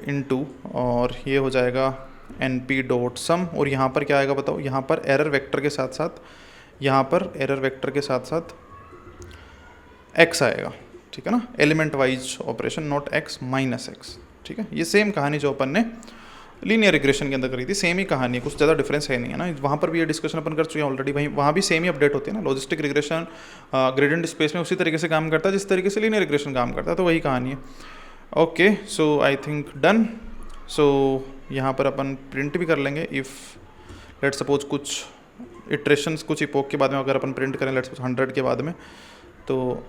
into, और ये हो जाएगा np डॉट सम, और यहाँ पर क्या आएगा बताओ, यहाँ पर एरर वेक्टर के साथ साथ, यहाँ पर एरर वेक्टर के साथ साथ x आएगा, ठीक है ना, element wise operation, not x minus x, ठीक है। ये सेम कहानी जो अपन ने लीनियर रिग्रेशन के अंदर करी थी, सेम ही कहानी, कुछ ज़्यादा डिफरेंस है नहीं, है ना। वहाँ पर भी ये डिस्कशन अपन कर चुके हैं ऑलरेडी, भाई वहाँ भी सेम ही अपडेट होती है ना। लॉजिस्टिक रिग्रेशन ग्रेडियंट स्पेस में उसी तरीके से काम करता है जिस तरीके से लीनियर रिग्रेशन काम करता है, तो वही कहानी है। Okay, so I think done. So यहाँ पर अपन प्रिंट भी कर लेंगे, इफ़ लेट सपोज कुछ इटरेशंस, कुछ इपोक के बाद में अगर अपन प्रिंट करें, लेट सपोज 100 के बाद में, तो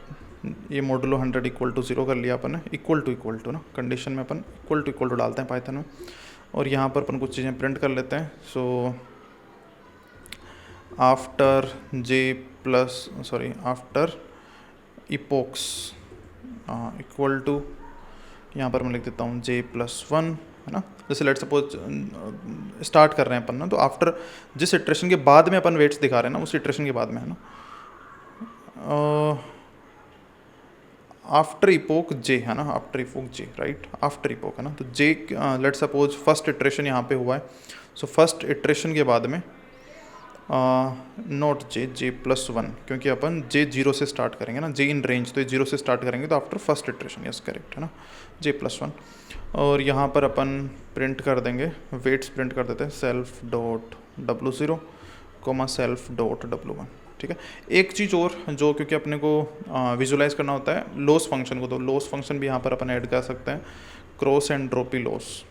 ये मॉडुलो 100 इक्वल टू 0 कर लिया अपन ने, इक्वल टू ना, कंडीशन में अपन इक्वल टू डालते हैं पाइथन में, और यहाँ पर अपन कुछ चीज़ें प्रिंट कर लेते हैं। सो आफ्टर इपोक्स इक्वल टू, यहाँ पर मैं लिख देता हूँ j+1, है ना। जैसे लेट सपोज स्टार्ट कर रहे हैं अपन ना, तो आफ्टर जिस इटरेशन के बाद में अपन वेट्स दिखा रहे हैं ना, उस इटरेशन के बाद में, है ना, आफ्टर इपोक j, है ना, after epoch j, right, after epoch, है ना। तो j let suppose first iteration यहाँ पे हुआ है, सो फर्स्ट इटरेशन के बाद में नॉट j+1, क्योंकि अपन j 0 से स्टार्ट करेंगे ना, j इन रेंज, तो ये 0 से स्टार्ट करेंगे, तो after first iteration, yes correct, है ना, j+1। और यहाँ पर अपन प्रिंट कर देंगे, वेट्स प्रिंट कर देते हैं, self dot w0 comma self dot w1, ठीक है। एक चीज़ और जो, क्योंकि अपने को विजुलाइज करना होता है लॉस फंक्शन को, तो लॉस फंक्शन भी यहाँ पर अपन ऐड कर सकते हैं, क्रॉस एंट्रोपी लॉस,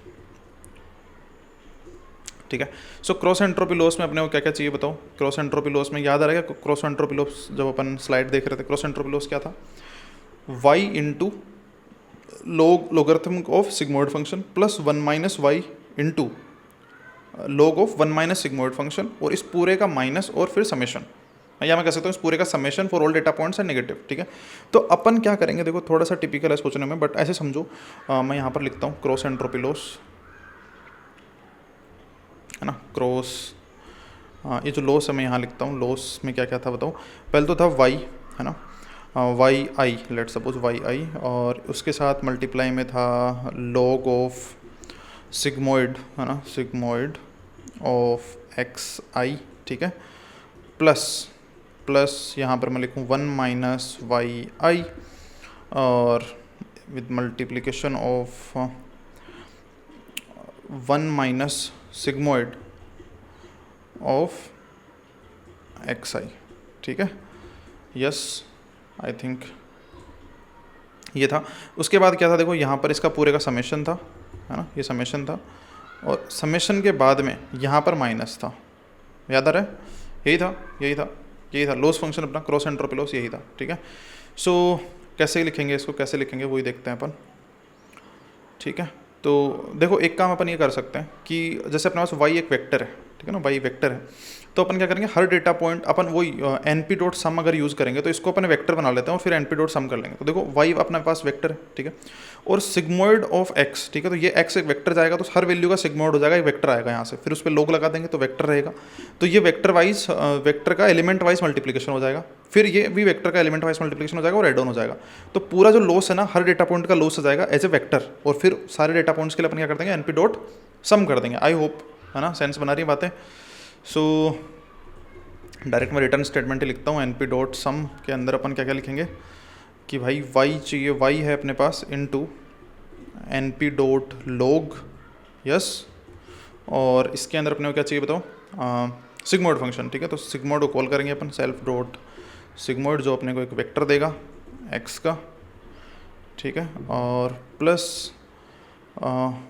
ठीक है। सो क्रॉस एंट्रोपी लॉस में अपने को क्या क्या चाहिए बताओ। क्रॉस एंट्रोपी लॉस में याद आ रहा है, क्रॉस एंट्रोपी लॉस जब अपन स्लाइड देख रहे थे, क्रॉस एंट्रोपी लॉस क्या था, y into logarithm of sigmoid function plus 1 minus y into log of 1 minus sigmoid function, और इस पूरे का माइनस और फिर समेशन, या मैं कह सकता हूँ इस पूरे का summation for all data points and negative, ठीक है। तो अपन क्या करेंगे, देखो थोड़ा सा टिपिकल है सोचने में, बट ऐसे समझो, मैं यहाँ पर लिखता हूँ क्रॉस एंट्रोपी लॉस, है ना, क्रॉस, ये जो लॉस है मैं यहाँ लिखता हूँ, लॉस में क्या क्या था बताओ। पहले तो था वाई, है ना, Y I, let suppose Y i, और उसके साथ मल्टीप्लाई में था लॉग ऑफ सिग्मोइड, है ना, सिग्मोइड ऑफ एक्स आई, ठीक है, प्लस यहाँ पर मैं लिखूँ 1 माइनस वाई आई, और with multiplication of 1 minus sigmoid of x i, ठीक है, यस, आई थिंक ये था। उसके बाद क्या था, देखो यहाँ पर इसका पूरे का समेशन था, है ना, ये समेशन था, और समेशन के बाद में यहाँ पर माइनस था, याद आ रहा है, यही था लॉस फंक्शन अपना, क्रॉस एंट्रोपी लॉस यही था, ठीक है। सो कैसे लिखेंगे इसको, कैसे लिखेंगे वही देखते हैं अपन, ठीक है। तो देखो एक काम अपन ये कर सकते हैं कि जैसे अपने पास वाई एक वेक्टर है, ठीक है ना, वाई वेक्टर है, तो अपन क्या करेंगे, हर डेटा पॉइंट अपन वही एनपी डॉट सम अगर यूज़ करेंगे तो इसको अपन वेक्टर बना लेते हैं और फिर एनपी डॉट सम कर लेंगे। तो देखो वाई अपने पास वेक्टर है, ठीक है, और सिग्मोइड ऑफ एक्स, ठीक है, तो ये एक्स एक वेक्टर जाएगा, तो हर वैल्यू का सिग्मोइड हो जाएगा, एक वेक्टर आएगा यहाँ से, फिर उस पर लोग लगा देंगे तो वेक्टर रहेगा, तो ये वेक्टर वाइज वेक्टर का एलिमेंट वाइज मल्टीप्लिकेशन हो जाएगा, फिर ये भी वेक्टर का एलिमेंट वाइज मल्टीप्लिकेशन हो जाएगा और एड ऑन हो जाएगा। तो पूरा जो लॉस है ना, हर डेटा पॉइंट का लॉस हो जाएगा एज ए वेक्टर, और फिर सारे डेटा पॉइंट्स के लिए अपन क्या कर देंगे, एनपी डॉट सम कर देंगे। आई होप, है ना, सेंस बना रही है बातें। सो डायरेक्ट मैं रिटर्न स्टेटमेंट ही लिखता हूँ, एनपी डॉट सम के अंदर अपन क्या क्या लिखेंगे कि भाई वाई चाहिए, वाई है अपने पास into NP dot log, yes, और इसके अंदर अपने को क्या चाहिए बताओ, सिग्मोइड फंक्शन, ठीक है, तो सिग्मोइड को कॉल करेंगे अपन, सेल्फ डॉट सिग्मोइड जो अपने को एक वेक्टर देगा एक्स का, ठीक है, और plus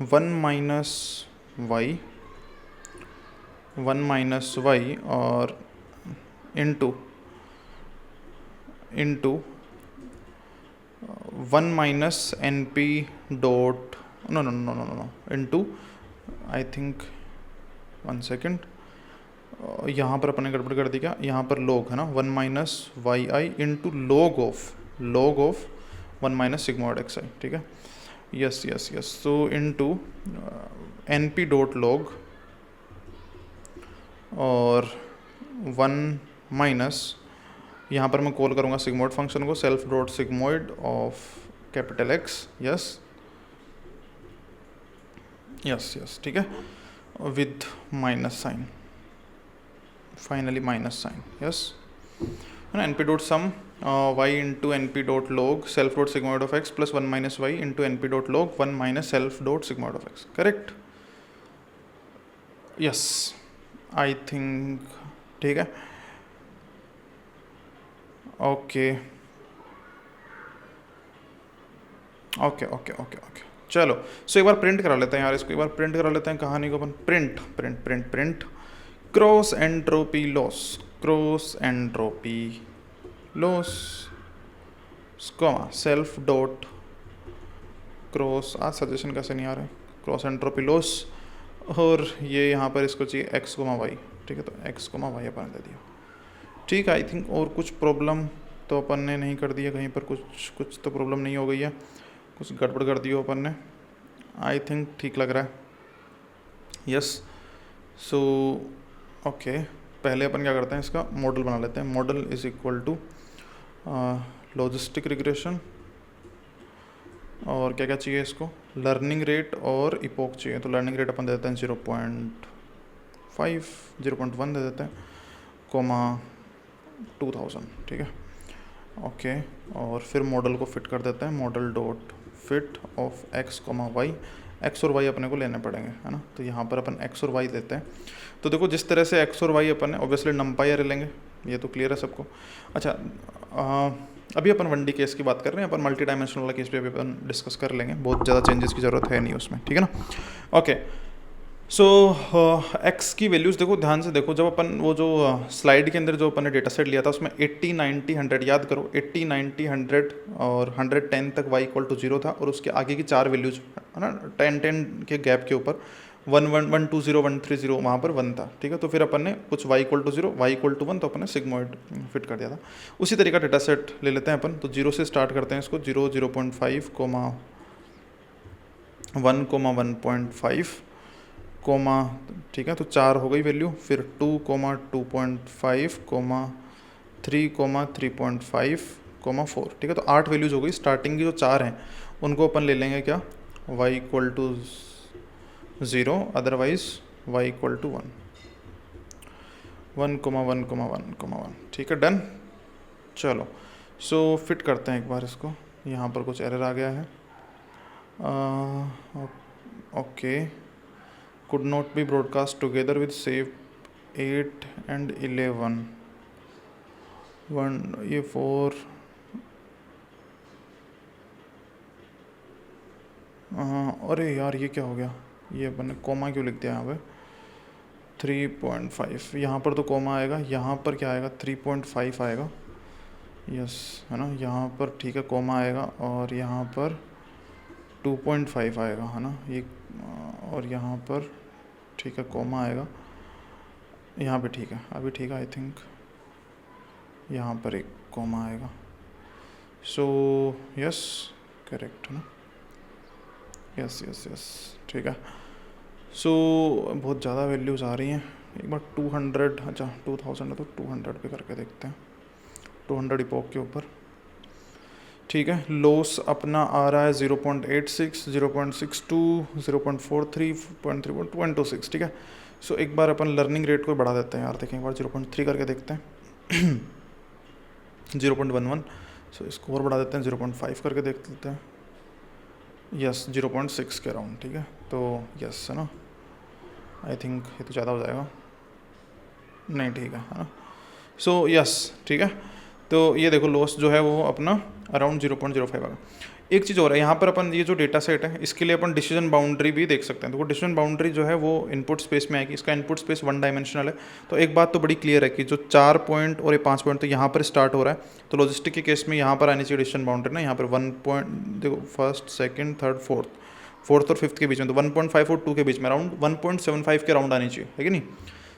1 minus y, 1 minus y, और into 1 minus N P dot no into, I think 1 second, यहाँ पर अपन ने गड़बड़ कर दी क्या, यहाँ पर लॉग है ना, 1 minus y i into log of 1 minus sigmoid x i, ठीक है, yes, so into n P dot log और 1 माइनस, यहाँ पर मैं कॉल करूँगा सिग्मोइड फंक्शन को, self dot sigmoid of capital x, yes, ठीक है, with minus sign, finally minus sign, yes, है ना, np dot sum y into np dot log self dot sigmoid of x plus 1 minus y into np dot log 1 minus self dot sigmoid of x, correct, yes, I think ठीक है, okay, चलो। सो एक बार print करा लेते हैं यार, इसको एक बार प्रिंट करा लेते हैं कहानी को अपन, print cross entropy loss self dot cross, आज सजेशन कैसे नहीं आ रहा है, क्रॉस एंट्रोपी लॉस, और ये यहाँ पर इसको चाहिए एक्स कोमा वाई, ठीक है, तो एक्स कोमा वाई अपन दे दिया, ठीक है। आई थिंक और कुछ प्रॉब्लम तो अपन ने नहीं कर दिया, कहीं पर कुछ तो प्रॉब्लम नहीं हो गई है, कुछ गड़बड़ कर दी हो अपन ने, आई थिंक ठीक लग रहा है, यस। सो ओके, पहले अपन क्या करते हैं, इसका मॉडल बना लेते हैं, model is equal to logistic regression, और क्या क्या चाहिए इसको, लर्निंग रेट और इपोक चाहिए, तो लर्निंग रेट अपन दे देते हैं 0.1 दे देते हैं, कोमा 2000, ठीक है, ओके, और फिर मॉडल को फिट कर देते हैं, model dot fit of x comma y, x और वाई अपने को लेने पड़ेंगे, है ना, तो यहाँ पर अपन एक्स और वाई देते हैं। तो देखो जिस तरह से एक्स और वाई अपन ने ऑब्वियसली नंपाई अरे लेंगे, ये तो क्लियर है सबको। अच्छा, अभी अपन 1D केस की बात कर रहे हैं, अपन मल्टी डायमेंशनल वाला केस पे अभी अपन डिस्कस कर लेंगे, बहुत ज़्यादा चेंजेस की ज़रूरत है नहीं उसमें, ठीक है ना, ओके। सो एक्स की वैल्यूज़ देखो ध्यान से देखो, जब अपन वो जो स्लाइड के अंदर जो अपन ने डेटा सेट लिया था उसमें 80, 90, 100 याद करो, 80, 90, 100 और 110 तक y = 0 था, और उसके आगे की 4 वैल्यूज है ना, 10, 10 के गैप के ऊपर 120 वहाँ पर 1 था, ठीक है। तो फिर अपन ने कुछ y equal to 0 y equal to 1 तो अपन ने सिग्मॉइड फिट कर दिया था। उसी तरीका डेटा सेट ले लेते हैं अपन, तो 0 से स्टार्ट करते हैं इसको, 0 0.5 1 1.5 ठीक है, तो 4 हो गई वैल्यू, फिर 2 2.5 3 3.5 4, ठीक है। तो 8 वैल्यूज हो गई। स्टार्टिंग की जो 4 हैं उनको अपन ले लेंगे क्या, y equal to 0, otherwise y equal to 1 1 1, ठीक है, डन। चलो सो फिट करते हैं एक बार इसको। यहाँ पर कुछ एरर आ गया है, okay, could not be broadcast together with save 8 and 11 ये 4 अरे यार ये क्या हो गया, ये अपन ने कोमा क्यों लिख दिया यहाँ पे 3.5, यहाँ पर तो कोमा आएगा, यहाँ पर क्या आएगा 3.5 आएगा, यस है ना, यहाँ पर ठीक है कोमा आएगा, और यहाँ पर 2.5 आएगा, है ना ये, और यहाँ पर ठीक है कोमा आएगा, यहाँ पे ठीक है, अभी ठीक है आई थिंक, यहाँ पर एक कोमा आएगा, सो यस करेक्ट है ना, यस यस यस ठीक है। सो बहुत ज़्यादा वैल्यूज़ आ रही हैं, एक बार 200, अच्छा 2000 है तो 200 पे करके देखते हैं, 200 इपोक के ऊपर, ठीक है। लॉस अपना आ रहा है 0.86, 0.62, 0.43, 0.3, 2.6, ठीक है। सो एक बार अपन लर्निंग रेट को बढ़ा देते हैं यार, देखें एक बार 0.3 करके देखते हैं 0.11, सो इसको और बढ़ा देते हैं 0.5 करके देख लेते हैं, यस 0.6 के अराउंड, ठीक है। तो यस है ना, आई थिंक ये तो ज़्यादा हो जाएगा, नहीं ठीक है ना, सो यस ठीक है। तो ये देखो लॉस जो है वो अपना अराउंड 0.05 आएगा। एक चीज़ और है यहाँ पर, अपन ये जो डेटा सेट है इसके लिए अपन डिसीजन बाउंड्री भी देख सकते हैं। तो वो डिसीजन बाउंड्री जो है वो इनपुट स्पेस में आएगी, इसका इनपुट स्पेस 1 डायमेंशनल है। तो एक बात तो बड़ी क्लियर है कि जो 4 पॉइंट और ये 5 पॉइंट तो यहाँ पर स्टार्ट हो रहा है, तो लॉजिस्टिक के केस में यहाँ पर आनी चाहिए डिसीजन बाउंड्री ना, यहाँ पर 1 पॉइंट देखो, फर्स्ट सेकेंड थर्ड फोर्थ और फिफ्थ के बीच में, तो 1.5 और 2 के बीच में अराउंड 1.75 के अराउंड आनी चाहिए, है कि नहीं।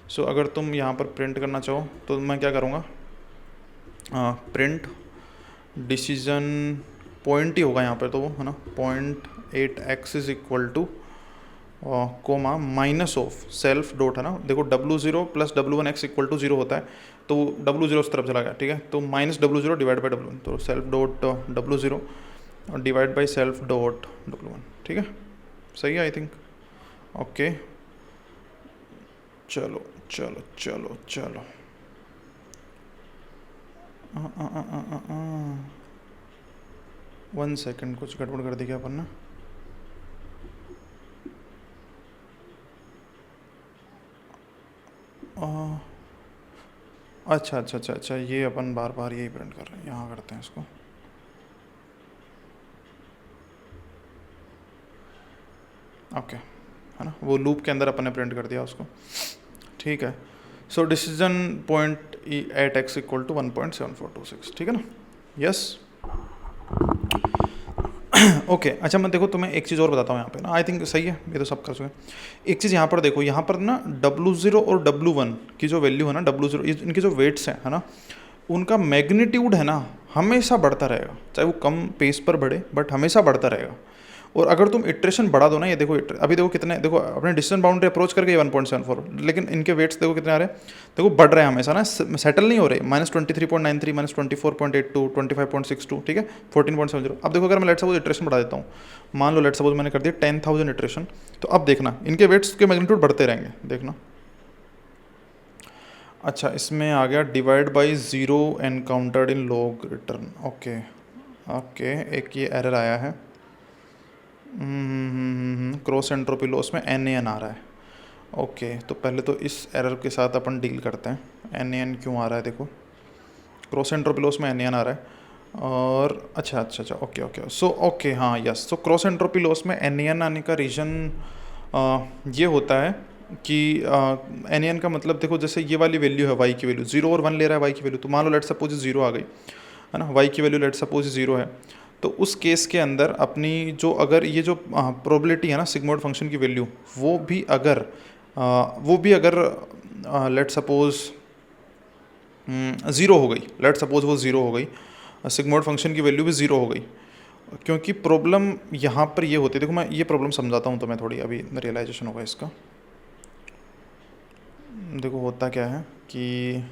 सो अगर तुम यहाँ पर प्रिंट करना चाहो तो मैं क्या करूँगा, प्रिंट डिसीजन पॉइंट ही होगा यहाँ पर, तो वो है ना 0.8x is equal two comma minus of self dot, है ना, देखो W0 plus W1x equal to 0 होता है, तो W0 उस तरफ चला गया, ठीक है, तो minus W0 divide by W1, तो self dot W0 divide by self dot W1, ठीक है, सही है आई थिंक, ओके। चलो चलो चलो चलो 1 सेकेंड, कुछ गड़बड़ कर दी क्या अपन ने, अच्छा अच्छा अच्छा अच्छा, ये अपन बार बार यही प्रिंट कर रहे हैं, यहाँ करते हैं इसको, ओके है ना, वो लूप के अंदर अपन ने प्रिंट कर दिया उसको, ठीक है। So decision point at x equal to 1.7426, ठीक है ना, यस ओके। अच्छा मैं देखो तुम्हें एक चीज़ और बताता हूँ यहाँ पे ना, आई थिंक सही है, ये तो सब कर चुके। एक चीज़ यहाँ पर देखो, यहाँ पर ना W0 और W1 की जो वैल्यू है ना, W0 इनके जो वेट्स हैं है ना, उनका मैग्नीट्यूड है ना हमेशा बढ़ता रहेगा, चाहे वो कम पेस पर बढ़े बट हमेशा बढ़ता रहेगा। और अगर तुम इटरेशन बढ़ा दो ना, ये देखो अभी देखो कितने, देखो अपने डिसीजन बाउंड्री अप्रोच करके 1.74, लेकिन इनके वेट्स देखो कितने आ रहे हैं, देखो बढ़ रहे हैं हमेशा ना, सेटल नहीं हो रहे, -23.93, -24.82, 25.62, ठीक है, 14.70। अब देखो अगर मैं लेट सपोज इटरेशन बढ़ा देता हूँ, मान लो लेट सपोज मैंने कर दिया 10,000 इटरेशन, तो अब देखना इनके वेट्स के मैग्नीट्यूड बढ़ते रहेंगे, देखना। अच्छा इसमें आ गया divide by 0 encountered in log return, okay okay, एक ये एरर आया है, क्रॉस एंट्रोपी लॉस में NaN आ रहा है, ओके। तो पहले तो इस एरर के साथ अपन डील करते हैं, NaN क्यों आ रहा है, देखो क्रॉस एंट्रोपी लॉस में NaN आ रहा है, और अच्छा अच्छा अच्छा ओके ओके, सो ओके हाँ yes, so cross entropy loss में NaN आने का रीज़न ये होता है कि NaN का मतलब देखो, जैसे ये वाली वैल्यू है y की वैल्यू 0 और 1 ले रहा है y की वैल्यू, तो मान लो लेट सपोज 0 आ गई है ना, y की वैल्यू लेट सपोज 0 है, तो उस केस के अंदर अपनी जो अगर ये जो प्रोबेबिलिटी है ना सिग्मोइड फंक्शन की वैल्यू वो भी अगर लेट सपोज ज़ीरो हो गई, लेट सपोज वो ज़ीरो हो गई, सिग्मोइड फंक्शन की वैल्यू भी ज़ीरो हो गई, क्योंकि प्रॉब्लम यहाँ पर ये होती है, देखो मैं ये प्रॉब्लम समझाता हूँ तो मैं थोड़ी अभी रियलाइजेशन होगा इसका। देखो होता क्या है कि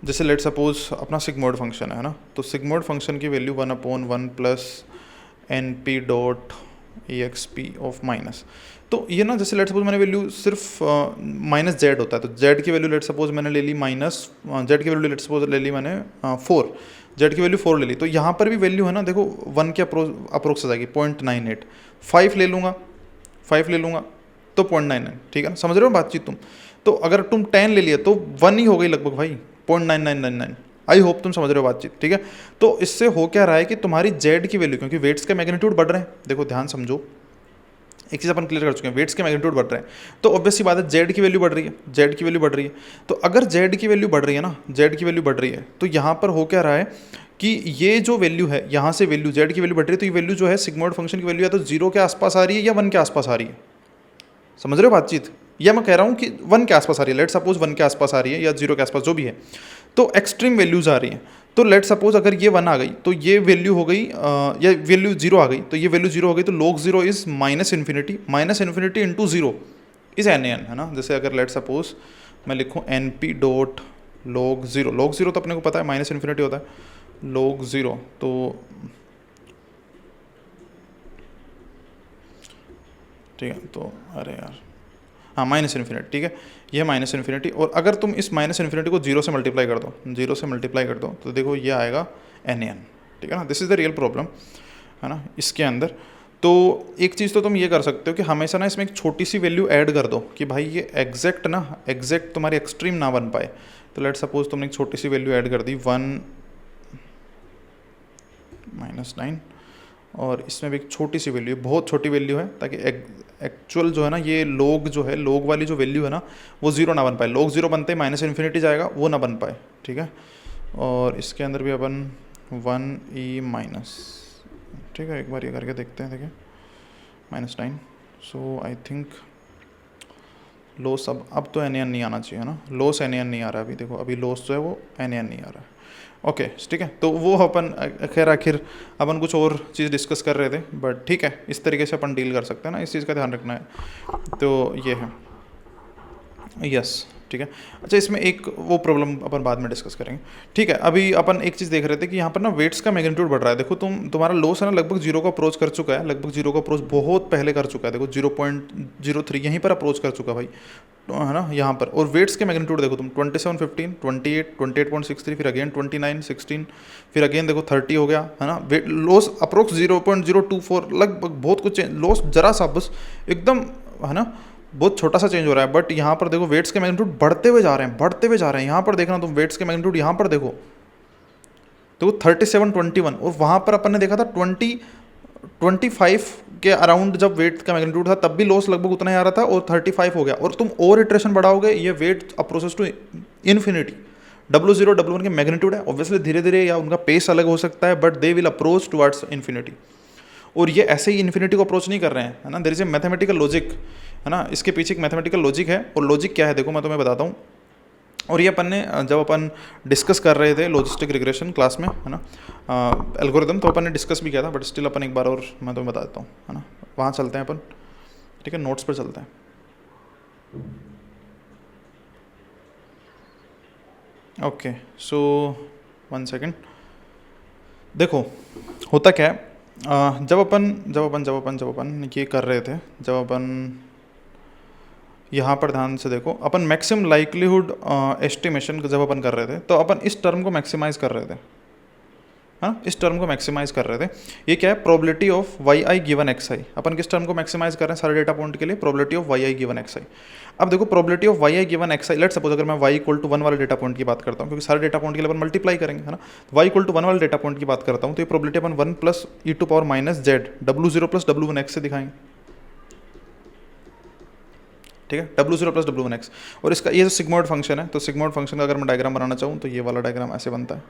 जैसे लेट सपोज अपना सिग्मोइड फंक्शन है ना, तो सिग्मोइड फंक्शन की value 1/1 plus N P dot E X P of minus. तो ये ना जैसे लेट सपोज मैंने वैल्यू सिर्फ माइनस जेड होता है, तो जेड की वैल्यू लेट सपोज मैंने ले ली माइनस, जेड की वैल्यू लेट सपोज ले ली मैंने 4, जेड की वैल्यू 4 ले ली, तो यहाँ पर भी वैल्यू है ना देखो 1 के अप्रोक्स आ जाएगी 0.98, 5 ले लूँगा तो 0.99, ठीक है ना, समझ रहे हो बातचीत तुम। तो अगर तुम 10 ले लिए तो 1 ही हो गई लगभग भाई, 0.9999। आई होप तुम समझ रहे हो बातचीत, ठीक है। तो इससे हो क्या रहा है कि तुम्हारी जेड की वैल्यू, क्योंकि वेट्स के मैग्नीट्यूड बढ़ रहे हैं, देखो ध्यान समझो, एक चीज़ अपन क्लियर कर चुके हैं, वेट्स के मैग्नीट्यूड बढ़ रहे हैं, तो ऑब्वियस सी बात है जेड की वैल्यू बढ़ रही है, जेड की वैल्यू बढ़ रही है। तो अगर जेड की वैल्यू बढ़ रही है ना, जेड की वैल्यू बढ़ रही है, तो यहाँ पर हो क्या रहा है कि ये जो वैल्यू है, यहाँ से वैल्यू जेड की वैल्यू बढ़ रही है, तो ये वैल्यू जो है सिग्मोइड फंक्शन की वैल्यू या तो 0 के आसपास आ रही है या 1 के आसपास आ रही है, समझ रहे हो बातचीत। या मैं कह रहा हूँ कि 1 के आसपास आ रही है, लेट सपोज 1 के आसपास आ रही है या 0 के आसपास जो भी है, तो एक्सट्रीम वैल्यूज़ आ रही हैं। तो लेट सपोज अगर ये 1 आ गई तो ये वैल्यू हो गई या वैल्यू 0 आ गई, तो ये वैल्यू 0 हो गई, तो log 0 is minus infinity into 0 is an है ना। जैसे अगर लेट सपोज मैं लिखूँ एन पी डॉट log 0 तो अपने को पता है माइनस इन्फिनिटी होता है, log 0 तो ठीक है, तो अरे यार हाँ माइनस इन्फिनिटी, ठीक है, ये माइनस इन्फिनिटी, और अगर तुम इस माइनस इन्फिनिटी को 0 से मल्टीप्लाई कर दो, 0 से मल्टीप्लाई कर दो, तो देखो ये आएगा एन, ठीक है ना। This is the real problem, है ना, इसके अंदर। तो एक चीज़ तो तुम ये कर सकते हो कि हमेशा ना इसमें एक छोटी सी वैल्यू ऐड कर दो कि भाई ये एग्जैक्ट तुम्हारी एक्सट्रीम ना बन पाए। तो लेट सपोज तुमने एक छोटी सी वैल्यू ऐड कर दी 1 -9, और इसमें भी एक छोटी सी वैल्यू है, बहुत छोटी वैल्यू है, ताकि एक्चुअल जो है ना ये लोग वाली जो वैल्यू है ना वो 0 ना बन पाए। log 0 बनते ही माइनस इन्फिनिटी जाएगा, वो ना बन पाए, ठीक है। और इसके अंदर भी अपन 1e-, ठीक है, एक बार ये करके देखते हैं, देखिए -9। सो आई थिंक लॉस अब तो एन नहीं आना चाहिए ना, लॉस एन नहीं आ रहा है अभी, देखो अभी लॉस जो है वो एन नहीं आ रहा है। ओके ठीक है, तो वो अपन खैर आखिर अपन कुछ और चीज़ डिस्कस कर रहे थे, बट ठीक है, इस तरीके से अपन डील कर सकते हैं ना, इस चीज़ का ध्यान रखना है। तो ये है यस, ठीक है। अच्छा, इसमें एक वो प्रॉब्लम अपन बाद में डिस्कस करेंगे, ठीक है। अभी अपन एक चीज़ देख रहे थे कि यहाँ पर ना वेट्स का मैग्नीट्यूड बढ़ रहा है। देखो तुम्हारा लॉस है ना लगभग 0 को अप्रोच कर चुका है, लगभग 0 को अप्रोच बहुत पहले कर चुका है, देखो 0.03 यहीं पर अप्रोच कर चुका भाई, है ना यहाँ पर। और वेट्स के मैग्नीट्यूड देखो तुम 27, 15, 28, 28.63, फिर अगेन 29, 16, फिर अगेन देखो 30 हो गया, है ना। वेट लॉस अप्रोक्स 0.024, लगभग बहुत कुछ लॉस जरा सा बस एकदम, है ना, बहुत छोटा सा चेंज हो रहा है। बट यहाँ पर देखो वेट्स के मैग्नीट्यूड बढ़ते हुए जा रहे हैं, यहाँ पर देखना तुम वेट्स के मैग्नीट्यूड यहाँ पर देखो 37, 21, और वहाँ पर अपन ने देखा था 25 के अराउंड जब वेट का मैग्नीट्यूड था, तब भी लॉस लगभग उतना ही आ रहा था, और 35 हो गया। और तुम और इटरेशन बढ़ाओगे, ये wait approaches to infinity. W0 W1 के मैग्नीट्यूड है, ऑब्वियसली धीरे धीरे या उनका पेस अलग हो सकता है, but they will approach towards infinity. और ये ऐसे ही इन्फिनिटी को अप्रोच नहीं कर रहे हैं, है ना, there is a mathematical logic, है ना, इसके पीछे एक मैथमेटिकल लॉजिक है। और लॉजिक क्या है देखो मैं तुम्हें बताता हूँ। और ये अपन ने जब अपन डिस्कस कर रहे थे लॉजिस्टिक रिग्रेशन क्लास में, है ना, एल्गोरिदम, तो अपन ने डिस्कस भी किया था, बट स्टिल अपन एक बार और मैं तुम्हें बता देता हूँ, है ना। वहाँ चलते हैं अपन, ठीक है, नोट्स पर चलते हैं। ओके, सो 1 सेकेंड। देखो होता क्या है, जब अपन ये कर रहे थे, जब अपन यहाँ पर ध्यान से देखो, अपन मैक्सिमम लाइक्लीहुड एस्टिमेशन जब अपन कर रहे थे, तो अपन इस टर्म को मैक्सिमाइज कर रहे थे, हाँ, इस टर्म को मैक्सिमाइज कर रहे थे। ये क्या है, probability of y i given x i. अपन किस टर्म को मैक्सिमाइज कर रहे हैं सारे डेटा पॉइंट के लिए, probability of y i given x i. अब देखो probability of y i given x i, let suppose अगर मैं वाई इक्वल टू 1 वाले डेटा पॉइंट की बात करता हूँ, क्योंकि सारे डेटा पॉइंट के लिए अपन मल्टीप्लाई करेंगे, है ना। वाई इक्वल टू 1 वाले डेटा पॉइंट की बात करता हूँ, तो ये प्रोबेबिलिटी अपन 1 plus e to power minus z W0 plus W1x से दिखाएंगे, ठीक है, W0 प्लस W1x। और इसका ये जो सिग्मोइड फंक्शन है, तो सिग्मोइड फंक्शन का अगर मैं डायग्राम बनाना चाहूँ तो ये वाला डायग्राम ऐसे बनता है,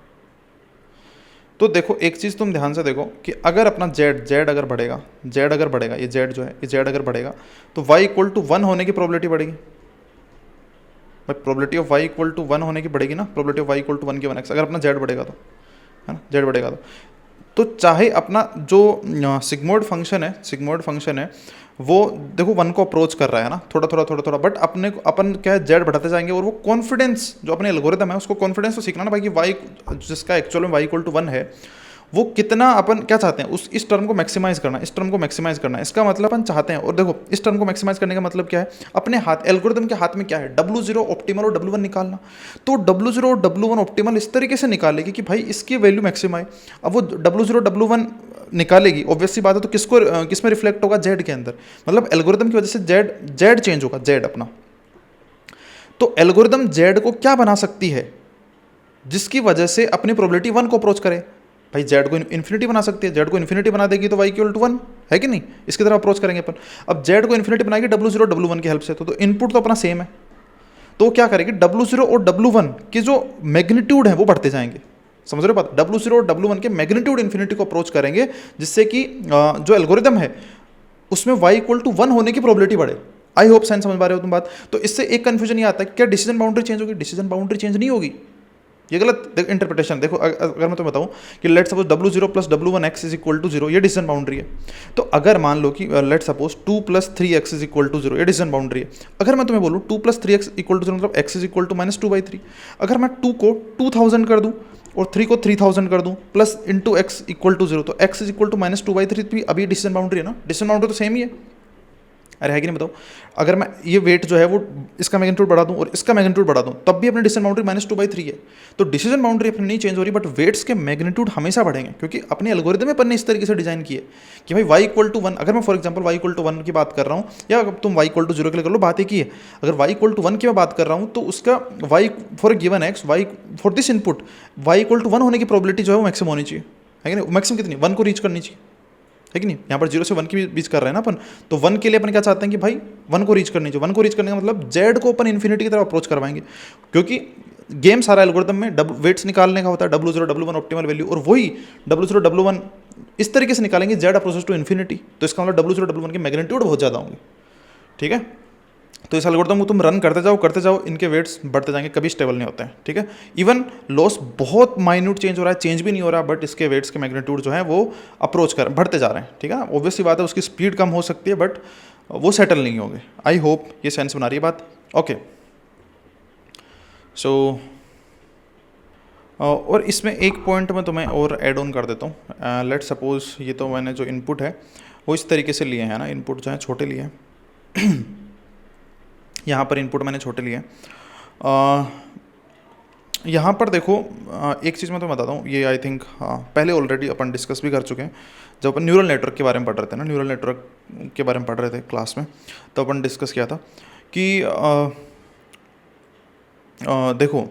तो देखो एक चीज़ तुम ध्यान से देखो कि अगर अपना जेड अगर बढ़ेगा, ये जेड जो है ये जेड अगर बढ़ेगा तो y इक्वल टू 1 होने की प्रोबेबिलिटी बढ़ेगी भाई, probability of y equal to 1 होने की बढ़ेगी ना, probability of y equal to 1 के 1x, अगर अपना जेड बढ़ेगा तो, है ना, जेड बढ़ेगा तो चाहे अपना जो सिग्मोइड फंक्शन है वो देखो 1 को अप्रोच कर रहा है ना, थोड़ा, बट अपन क्या है, जेड बढ़ाते जाएंगे और वो कॉन्फिडेंस जो अपने एल्गोरिदम है उसको कॉन्फिडेंस तो सीखना ना भाई कि वाई जिसका एक्चुअल में वाई इक्वल टू 1 है वो कितना, अपन क्या चाहते हैं इस टर्म को मैक्सिमाइज करना, इसका मतलब अपन चाहते हैं। और देखो इस टर्म को मैक्सिमाइज करने का मतलब क्या है, अपने हाथ एल्गोरिदम के हाथ में क्या है, W0 ऑप्टिमल और W1 निकालना। तो W0 और W1 ऑप्टिमल इस तरीके से निकालेगी कि भाई इसकी वैल्यू मैक्सिम आए। अब वो W0 W1 निकालेगी, ऑब्वियसली बात है, तो किस में रिफ्लेक्ट होगा, जेड के अंदर, मतलब एल्गोरिदम की वजह से जेड चेंज होगा, जेड अपना। तो एल्गोरिदम जेड को क्या बना सकती है जिसकी वजह से अपनी प्रोबेबिलिटी 1 को अप्रोच करे, भाई जेड को इन्फिनिटी बना सकती है, जेड को इन्फिनिटी बना देगी तो वाई इक्वल टू 1 है कि नहीं, इसकी तरफ अप्रोच करेंगे अपन। अब जेड को इन्फिनिटी बनाएगी W0 W1 की हेल्प से, तो इनपुट तो अपना सेम है, तो क्या करेगी, W0 और W1 के जो मैग्नीट्यूड है वो बढ़ते जाएंगे, समझ रहे हो बात, W0 और W1 के मैग्नीट्यूड इन्फिनिटी को अप्रोच करेंगे जिससे कि जो एल्गोरिदम है उसमें y इक्वल टू 1 होने की प्रोबेबिलिटी बढ़े। आई होप साइन समझ पा रहे हो तुम बात। तो इससे एक कंफ्यूजन ये आता है, क्या डिसीजन बाउंड्री चेंज होगी, डिसीजन बाउंड्री चेंज नहीं होगी, ये गलत इंटरप्रिटेशन। देखो अगर मैं तुम्हें बताऊं कि let suppose W0 plus W1x is equal to 0, ये डिसीजन बाउंड्री है। तो अगर मान लो कि let suppose 2 plus 3x is equal to 0, ये डिसीजन बाउंड्री है। अगर मैं तुम्हें बोलूँ 2 प्लस 3x इक्वल टू 0 मतलब x इज इक्वल टू -2/3, अगर मैं 2 को 2000 कर दूँ और 3 को 3000 कर दूँ plus into x equal to 0, तो x इज इक्वल टू -2/3 भी अभी डिसीजन बाउंड्री है ना, डिसीजन बाउंड्री तो सेम ही है, अरे है कि नहीं बताओ। अगर मैं ये वेट जो है वो इसका मैग्नीट्यूड बढ़ा दूं और इसका मैग्नीट्यूड बढ़ा दूं तब भी अपनी डिसीजन बाउंड्री -2/3 है। तो डिसीजन बाउंड्री अपनी नहीं चेंज हो रही, बट वेट्स के मैग्नीट्यूड हमेशा बढ़ेंगे, क्योंकि अपने एल्गोरिदम में अपन ने इस तरीके से डिजाइन किए कि भाई y इक्वल टू 1, अगर मैं for example y equal to 1 की बात कर रहा हूँ, या तुम y इक्वल टू 0 के लिए कर लो, बात एक ही है। अगर y इक्वल टू 1 की मैं बात कर रहा हूँ तो उसका y for given x, y for this input y equal to 1 होने की प्रोबेबिलिटी जो है वो मैक्सिमम होनी चाहिए, है कि नहीं, मैक्सिमम कितनी, 1 को रीच करनी चाहिए, है कि नहीं। यहाँ पर 0 से 1 के बीच कर रहे हैं ना अपन, तो 1 के लिए अपन क्या चाहते हैं कि भाई 1 को रीच करनी चाहिए। 1 को रीच करने का मतलब जेड को अपन इन्फिनिटी की तरफ अप्रोच करवाएंगे, क्योंकि गेम सारा एल्गोरिदम में वेट्स निकालने का होता है, W0 W1 ऑप्टिमल वैल्यू, और वही W0 W1 इस तरीके से निकालेंगे जेड अप्रोचेस टू इन्फिनिटी, तो इसका मतलब W0 W1 के मैग्नीट्यूड बहुत ज़्यादा होंगे, ठीक है। तो इस एल्गोरिथम को तुम रन करते जाओ, इनके वेट्स बढ़ते जाएंगे, कभी स्टेबल नहीं होते हैं, ठीक है। इवन लॉस बहुत माइन्यूट चेंज हो रहा है, चेंज भी नहीं हो रहा, बट इसके वेट्स के मैग्नीट्यूड जो है वो बढ़ते जा रहे हैं, ठीक है। ऑब्वियसली बात है उसकी स्पीड कम हो सकती है, बट वो सेटल नहीं होंगे। आई होप ये सेंस बना रही है बात, ओके। सो और इसमें एक पॉइंट मैं तुम्हें और ऐड ऑन कर देता हूँ। लेट सपोज ये तो मैंने जो इनपुट है वो इस तरीके से लिए हैं ना, इनपुट जो है छोटे लिए हैं यहाँ पर इनपुट मैंने छोटे लिए। यहाँ पर देखो एक चीज़ मैं तो बताता हूँ, ये आई थिंक पहले ऑलरेडी अपन डिस्कस भी कर चुके हैं, जब अपन न्यूरल नेटवर्क के बारे में पढ़ रहे थे ना, न्यूरल नेटवर्क के बारे में पढ़ रहे थे क्लास में, तो अपन डिस्कस किया था कि देखो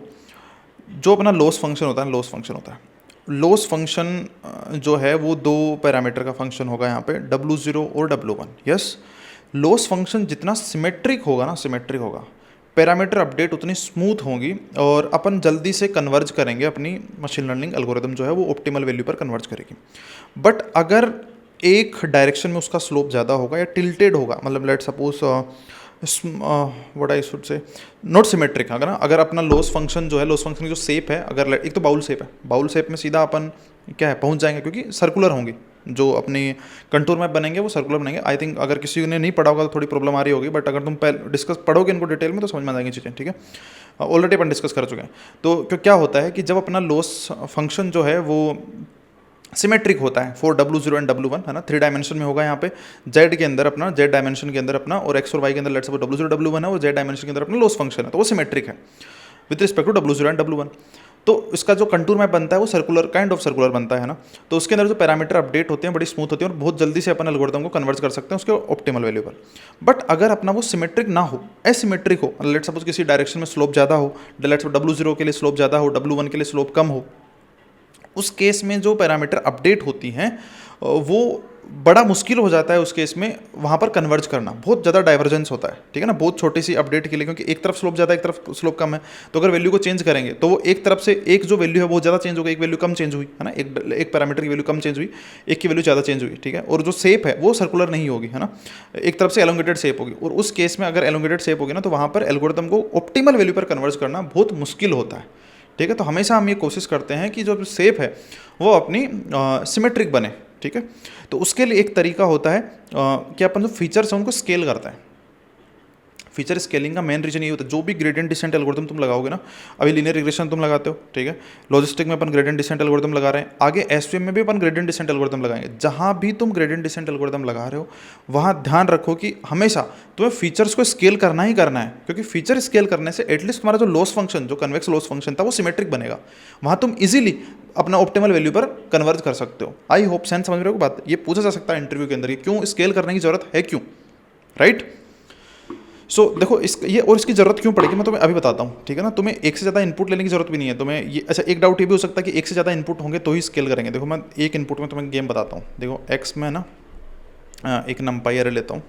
जो अपना लॉस फंक्शन होता है, लॉस फंक्शन जो है वो 2 पैरामीटर का फंक्शन होगा यहाँ पे, W0 और W1। यस, लॉस फंक्शन जितना सिमेट्रिक होगा, पैरामीटर अपडेट उतनी स्मूथ होगी, और अपन जल्दी से कन्वर्ज करेंगे, अपनी मशीन लर्निंग एल्गोरिदम जो है वो ऑप्टिमल वैल्यू पर कन्वर्ज करेगी। बट अगर एक डायरेक्शन में उसका स्लोप ज़्यादा होगा या टिल्टेड होगा, मतलब let suppose what I should say not symmetric, अगर अपना लॉस फंक्शन जो है, लॉस फंक्शन की जो शेप है, अगर एक तो बाउल शेप में सीधा अपन क्या है पहुंच जाएंगे, क्योंकि सर्कुलर होंगी, जो अपनी कंटूर मैप बनेंगे वो सर्कुलर बनेंगे। आई थिंक अगर किसी ने नहीं पढ़ा होगा तो थोड़ी प्रॉब्लम आ रही होगी, बट अगर तुम पढ़ोगे इनको डिटेल में तो समझ में आ जाएंगी चीज़ें, ठीक है। ऑलरेडी अपन डिस्कस कर चुके हैं। तो क्या होता है कि जब अपना लॉस फंक्शन जो है वो सिमेट्रिक होता है फॉर W0 एंड W1, है ना, 3 डायमेंशन में होगा यहाँ पे, जेड के अंदर अपना, जेड डायमेंशन के अंदर अपना, और एक्स और वाई के अंदर लेट्स सपोज W0 W1 है, और जेड डायमेंशन के अंदर अपना लॉस फंक्शन है, तो वो सिमेट्रिक है with respect to W0 and W1। तो इसका जो कंटूर मैप बनता है वो सर्कुलर, काइंड ऑफ सर्कुलर बनता है ना, तो उसके अंदर जो पैरामीटर अपडेट होते हैं बड़ी स्मूथ होती है, और बहुत जल्दी से अपन एल्गोरिथम को कन्वर्ट कर सकते हैं उसके ऑप्टिमल वैल्यू पर। बट अगर अपना वो सिमेट्रिक ना हो, एसिमेट्रिक हो, लेट सपोज किसी डायरेक्शन में स्लोप ज़्यादा हो, लेट सपोज W0 के लिए स्लोप ज़्यादा हो, W1 के लिए स्लोप कम हो, उस केस में जो पैरामीटर अपडेट होती हैं वो बड़ा मुश्किल हो जाता है उस केस में वहाँ पर कन्वर्ज करना, बहुत ज़्यादा डाइवर्जेंस होता है, ठीक है ना, बहुत छोटी सी अपडेट के लिए, क्योंकि एक तरफ स्लोप ज़्यादा एक तरफ स्लोप कम है, तो अगर वैल्यू को चेंज करेंगे तो वो एक तरफ से एक जो वैल्यू है वो ज़्यादा चेंज हो गई, एक वैल्यू कम चेंज हुई है ना, एक पैरामीटर की वैल्यू कम चेंज हुई, एक की वैल्यू ज़्यादा चेंज हुई, ठीक है, और जो शेप है वो सर्कुलर नहीं होगी, है ना, एक तरफ से एलोंगेटेड शेप होगी, और उस केस में अगर एलोंगेटेड शेप होगी ना तो वहाँ पर एल्गोरिथम को ऑप्टिमल वैल्यू पर कन्वर्ज करना बहुत मुश्किल होता है, ठीक है। तो हमेशा हम ये कोशिश करते हैं कि जो शेप है वो अपनी सिमेट्रिक बने, ठीक है। तो उसके लिए एक तरीका होता है कि अपन जो फीचर्स हैं उनको स्केल करता है। फीचर स्केलिंग का मेन रीजन ये होता है, जो भी ग्रेडियंट डिसेंट एल्गोरिथम तुम लगाओगे ना, अभी लीनियर रिग्रेशन तुम लगाते हो, ठीक है, लॉजिस्टिक में अपन ग्रेडियंट डिसेंट एल्गोरिथम लगा रहे हैं, आगे एसवीएम में भी अपन ग्रेडियंट डिसेंट एल्गोरिथम लगाएंगे। जहाँ भी तुम ग्रेडियंट डिसेंट एल्गोरिथम लगा रहे हो वहाँ ध्यान रखो कि हमेशा तुम्हें फीचर्स को स्केल करना ही करना है, क्योंकि फीचर स्केल करने से एटलीस्ट तुम्हारा जो लॉस फंक्शन, जो कन्वेक्स लॉस फंक्शन था, वो सिमेट्रिक बनेगा, वहाँ तुम इजीली अपना ऑप्टिमल वैल्यू पर कन्वर्ज कर सकते हो। आई होप सेंस समझ रहे हो बात, ये पूछा जा सकता है इंटरव्यू के अंदर, ये क्यों स्केल करने की जरूरत है, क्यों, राइट। सो देखो ये और इसकी ज़रूरत क्यों पड़ेगी मैं तुम्हें अभी बताता हूँ, ठीक है ना। तुम्हें एक से ज़्यादा इनपुट लेने की जरूरत भी नहीं है तुम्हें, ये अच्छा एक डाउट ये भी हो सकता है कि एक से ज़्यादा इनपुट होंगे तो ही स्केल करेंगे। देखो मैं एक इनपुट में तुम्हें गेम बताता हूँ, देखो एक्स में ना एक नंपाई अरे लेता हूँ,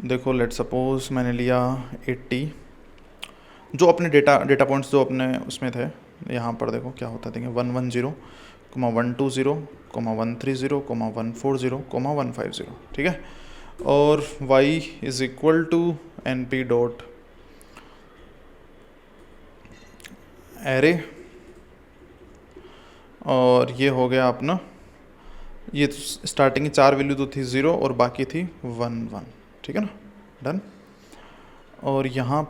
देखो लेट सपोज मैंने लिया 80, जो अपने डेटा पॉइंट्स जो अपने उसमें थे, यहाँ पर देखो क्या होता है, देखिए 110, 120, 130, 140, 150, ठीक है, और y is equal to N P dot array, और ये हो गया अपना, ये स्टार्टिंग की 4 वैल्यू तो थी 0 और बाकी थी 1 1, ठीक है ना, डन। और यहाँ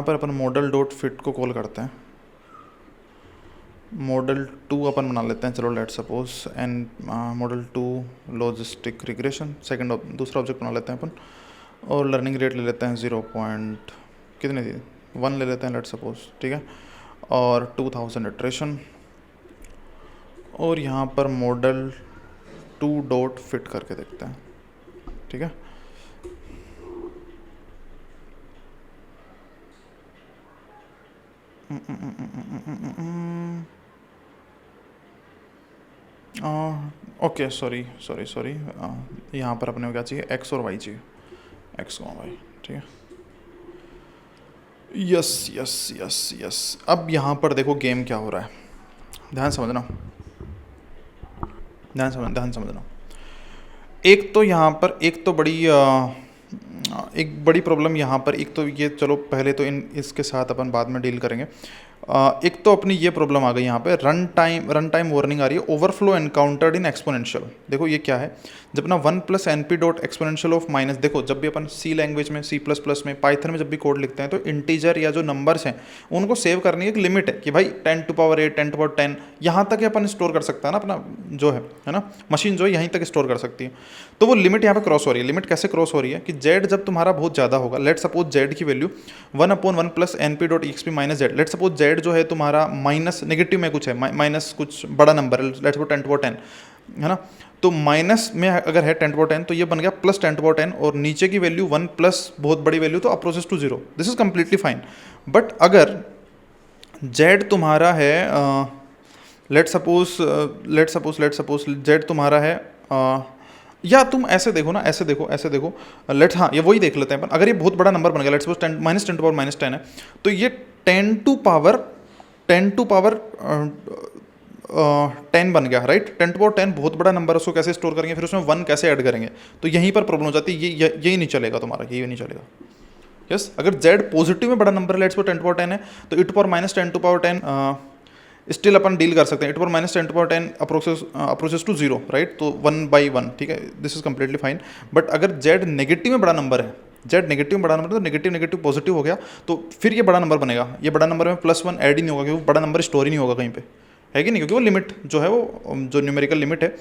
पर अपन मॉडल डॉट फिट को कॉल करते हैं, मॉडल 2 अपन बना लेते हैं, चलो let suppose an model 2 logistic regression, दूसरा ऑब्जेक्ट बना लेते हैं अपन, और लर्निंग रेट ले लेते हैं 0 कितनी थी 1 ले लेते हैं लेट सपोज, ठीक है, और 2000 इटरेशन, और यहाँ पर मॉडल 2 डॉट फिट करके देखते हैं, ठीक है। ओके सॉरी, यहाँ पर अपने को क्या चाहिए, एक्स और वाई चाहिए, एक्स और वाई, ठीक है, यस यस यस यस। अब यहाँ पर देखो गेम क्या हो रहा है, ध्यान समझना, ध्यान समझना। एक तो यहाँ पर एक बड़ी प्रॉब्लम यहाँ पर, एक तो ये, चलो पहले तो इसके साथ अपन बाद में डील करेंगे। एक तो अपनी ये प्रॉब्लम आ गई यहाँ पे, रन टाइम वार्निंग आ रही है, ओवरफ्लो एनकाउंटर्ड इन एक्सपोनेंशियल। देखो ये क्या है, जब ना 1 + np dot exponential of minus, देखो जब भी अपन सी लैंग्वेज में, C++ में, पाइथन में जब भी कोड लिखते हैं तो इंटीजर या जो नंबर्स हैं उनको सेव करने की एक लिमिट है कि भाई 10⁸, 10⁻10 यहाँ तक अपन स्टोर कर सकता है ना, अपना जो है ना, मशीन जो है यहीं तक स्टोर कर सकती है। तो वो लिमिट यहाँ पे क्रॉस हो रही है। लिमिट कैसे क्रॉस हो रही है कि z जब तुम्हारा बहुत ज़्यादा होगा, लेट सपोज z की value 1/1 + np dot exp minus z, let suppose z जो है तुम्हारा माइनस नेगेटिव में कुछ है, माइनस कुछ बड़ा नंबर है, लेट सपोज 10⁻10 है ना, तो माइनस में अगर है 10⁻10 तो ये बन गया +10⁻10, और नीचे की वैल्यू 1 प्लस बहुत बड़ी वैल्यू तो approaches to 0, this is completely fine. But अगर z तुम्हारा है लेट सपोज z तुम्हारा है या तुम ऐसे देखो ना, ऐसे देखो लेट, हाँ ये वही देख लेते हैं अपन, अगर ये बहुत बड़ा नंबर बन गया, लेट सपोज 10⁻10 है, तो ये 10 टू पावर 10 बन गया, राइट। 10⁻10 बहुत बड़ा नंबर, उसको कैसे स्टोर करेंगे, फिर उसमें 1 कैसे ऐड करेंगे, तो यहीं पर प्रॉब्लम हो जाती है, यही नहीं चलेगा तुम्हारा, यही नहीं चलेगा। यस, अगर z पॉजिटिव में बड़ा नंबर है, लेट्स सपोज 10⁻10 है, तो e⁻10⁻10 स्टिल अपन डील कर सकते हैं, e⁻10⁻10 अप्रोचेस टू 0, राइट, तो 1/1, ठीक है, this is completely fine. But अगर z नेगेटिव में बड़ा नंबर है, z नेगेटिव में बड़ा नंबर, तो नेगेटिव पॉजिटिव हो गया, तो फिर ये बड़ा नंबर बनेगा, ये बड़ा नंबर में +1 ऐड ही नहीं होगा, क्योंकि बड़ा नंबर स्टोर ही नहीं होगा कहीं पे, है कि नहीं, क्योंकि वो लिमिट जो है, वो जो न्यूमेरिकल लिमिट है